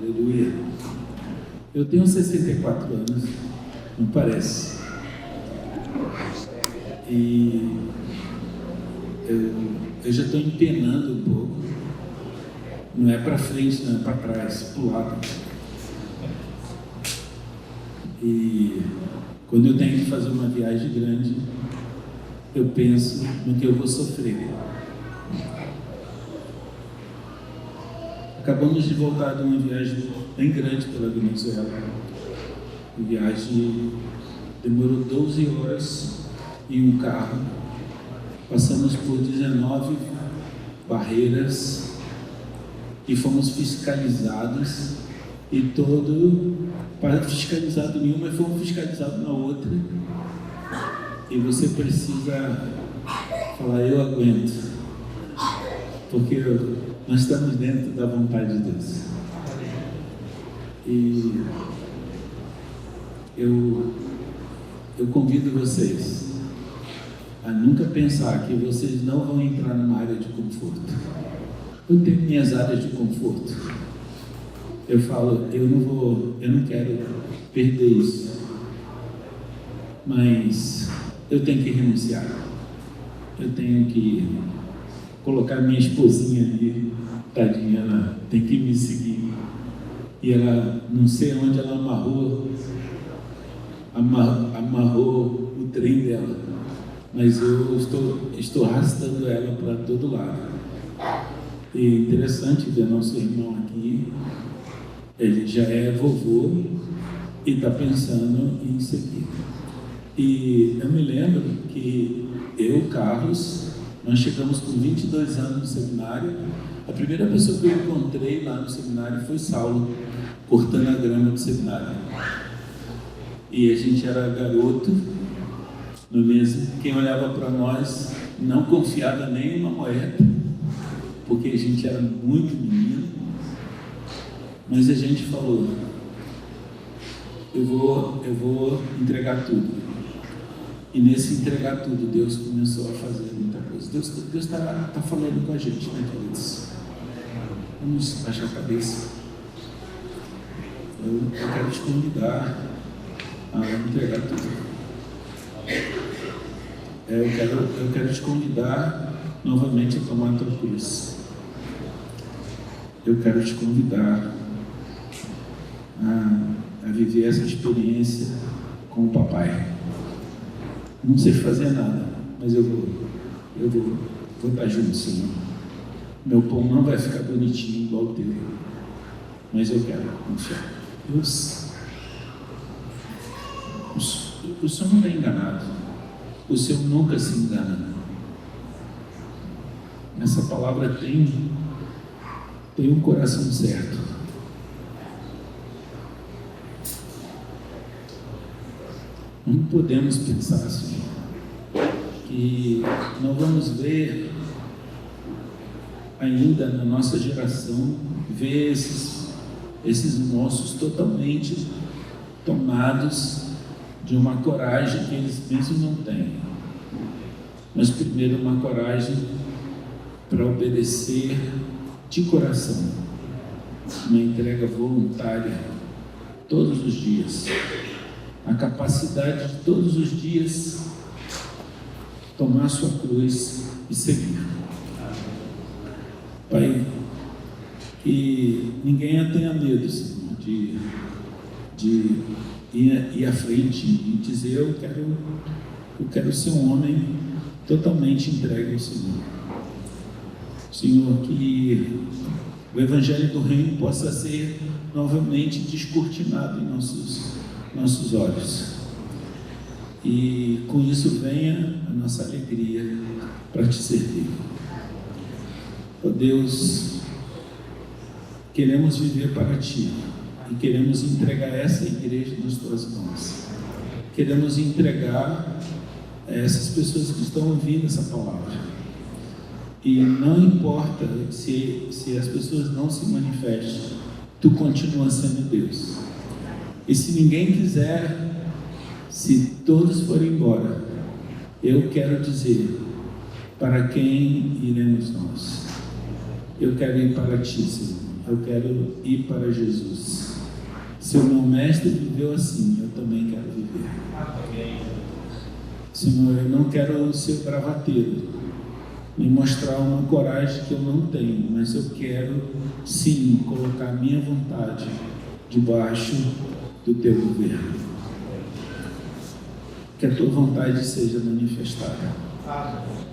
S7: Aleluia. Eu tenho 64 anos, não parece. E eu já estou empenando um pouco. Não é para frente, não é para trás, para o lado. E quando eu tenho que fazer uma viagem grande, eu penso no que eu vou sofrer. Acabamos de voltar de uma viagem bem grande pela Venezuela. A viagem demorou 12 horas em um carro. Passamos por 19 barreiras e fomos fiscalizados, e fiscalizado em uma, mas fomos fiscalizados na outra. E você precisa falar: eu aguento, porque nós estamos dentro da vontade de Deus. E eu convido vocês a nunca pensar que vocês não vão entrar numa área de conforto. Eu tenho minhas áreas de conforto. Eu falo: eu não quero perder isso, mas eu tenho que renunciar. Eu tenho que colocar minha esposinha ali, tadinha, ela tem que me seguir. E ela, não sei onde ela amarrou o trem dela, mas eu estou arrastando ela para todo lado. E interessante ver nosso irmão aqui. Ele já é vovô e está pensando em seguir. E eu me lembro que eu, Carlos, nós chegamos com 22 anos no seminário. A primeira pessoa que eu encontrei lá no seminário foi Saulo, cortando a grama do seminário. E a gente era garoto, no mesmo. Quem olhava para nós não confiava nem em uma moeda, porque a gente era muito menino. Mas a gente falou: eu vou entregar tudo. E nesse entregar tudo, Deus começou a fazer muita coisa. coisa. Deus está falando com a gente, né, queridos? Vamos baixar a cabeça. Eu quero te convidar a entregar tudo. Eu quero te convidar novamente a tomar a tua cruz. Eu quero te convidar a viver essa experiência com o papai. Não sei fazer nada, mas eu vou estar junto, Senhor. Meu pão não vai ficar bonitinho igual o teu, mas eu quero confiar. Deus, o Senhor não é enganado. O Senhor nunca se engana. Essa palavra tem um coração certo. Não podemos pensar assim, que não vamos ver ainda na nossa geração, ver esses moços totalmente tomados de uma coragem que eles mesmos não têm. Mas primeiro uma coragem para obedecer de coração, uma entrega voluntária todos os dias, a capacidade de todos os dias tomar sua cruz e seguir. Pai, que ninguém tenha medo, Senhor, de ir à frente e dizer: eu quero ser um homem totalmente entregue ao Senhor. Senhor, que o Evangelho do Reino possa ser novamente descortinado em nossos olhos, e com isso venha a nossa alegria para te servir. Oh Deus, queremos viver para ti e queremos entregar essa igreja nas tuas mãos. Queremos entregar a essas pessoas que estão ouvindo essa palavra. E não importa se as pessoas não se manifestem, tu continua sendo Deus. E se ninguém quiser, se todos forem embora, eu quero dizer: para quem iremos nós? Eu quero ir para ti, Senhor. Eu quero ir para Jesus. Se o meu mestre viveu assim, eu também quero viver. Senhor, eu não quero ser bravateiro, me mostrar uma coragem que eu não tenho, mas eu quero sim colocar a minha vontade debaixo do teu governo. Que a tua vontade seja manifestada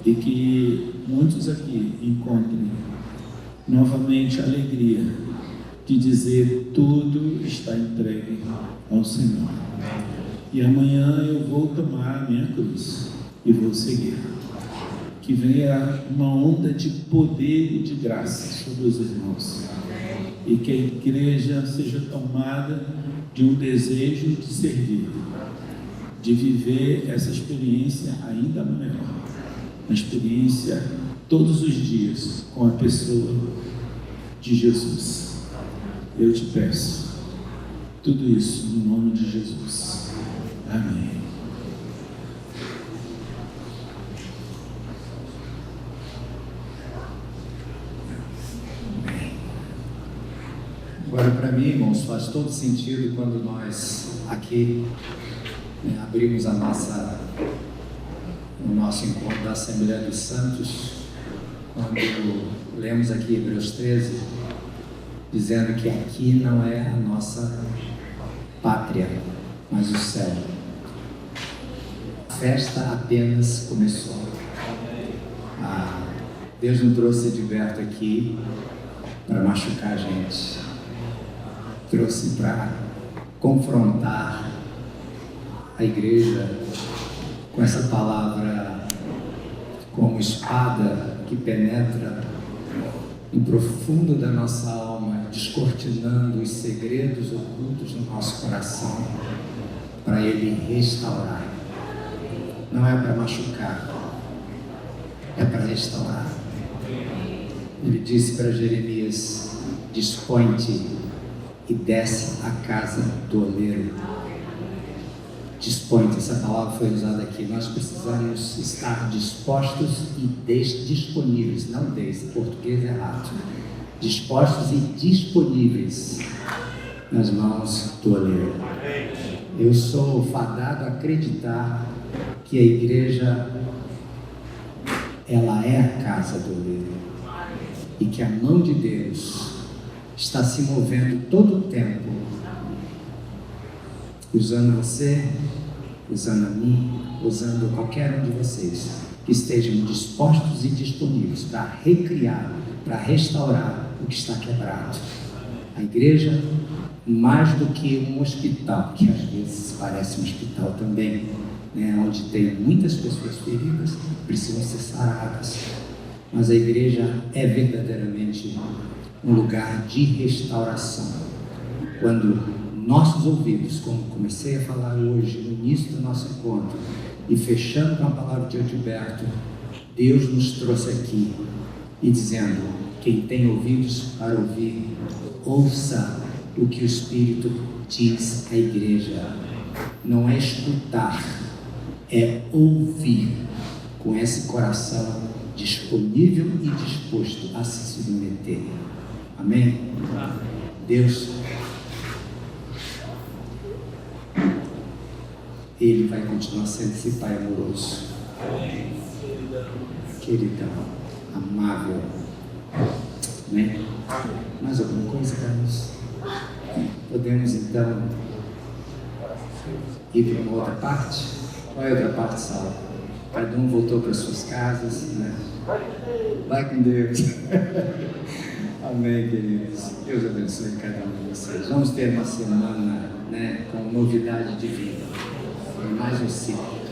S7: e que muitos aqui encontrem novamente a alegria de dizer: tudo está entregue ao Senhor. E amanhã eu vou tomar a minha cruz e vou seguir. Que venha uma onda de poder e de graça sobre os irmãos. E que a igreja seja tomada de um desejo de servir, de viver essa experiência ainda maior. Uma experiência todos os dias com a pessoa de Jesus. Eu te peço tudo isso no nome de Jesus. Amém.
S1: Agora, para mim, irmãos, faz todo sentido quando nós aqui abrimos o nosso encontro da Assembleia dos Santos, quando lemos aqui Hebreus 13, dizendo que aqui não é a nossa pátria, mas o céu. A festa apenas começou. Deus não trouxe Edilberto aqui para machucar a gente, trouxe para confrontar a igreja com essa palavra como espada que penetra em profundo da nossa alma, descortinando os segredos ocultos do nosso coração, para Ele restaurar. Não é para machucar, é para restaurar. Ele disse para Jeremias: dispõe-te e desce à casa do oleiro. Dispõe-te, essa palavra foi usada aqui. Nós precisamos estar dispostos e disponíveis, não desde, português errado. Dispostos e disponíveis nas mãos do oleiro. Eu sou fadado a acreditar que a igreja, ela é a casa do oleiro e que a mão de Deus está se movendo todo o tempo, usando você, usando a mim, usando qualquer um de vocês que estejam dispostos e disponíveis para recriar, para restaurar o que está quebrado. A igreja, mais do que um hospital, que às vezes parece um hospital também, né, onde tem muitas pessoas feridas, precisam ser saradas, mas a igreja é verdadeiramente um lugar de restauração. Quando nossos ouvidos, como comecei a falar hoje, no início do nosso encontro, e fechando com a palavra de Gilberto, Deus nos trouxe aqui e dizendo: quem tem ouvidos para ouvir, ouça o que o Espírito diz à igreja. Não é escutar, é ouvir, com esse coração disponível e disposto a se submeter. Amém? Deus, Ele vai continuar sendo esse Pai amoroso, queridão, amável. Amém? Mais alguma coisa, Carlos? Podemos então ir para uma outra parte? Qual é a outra parte, Saulo? Cada um voltou para suas casas, né? Vai com Deus. Amém, queridos. Deus abençoe cada um de vocês. Vamos ter uma semana, né, com novidade de vida. Mais um ciclo.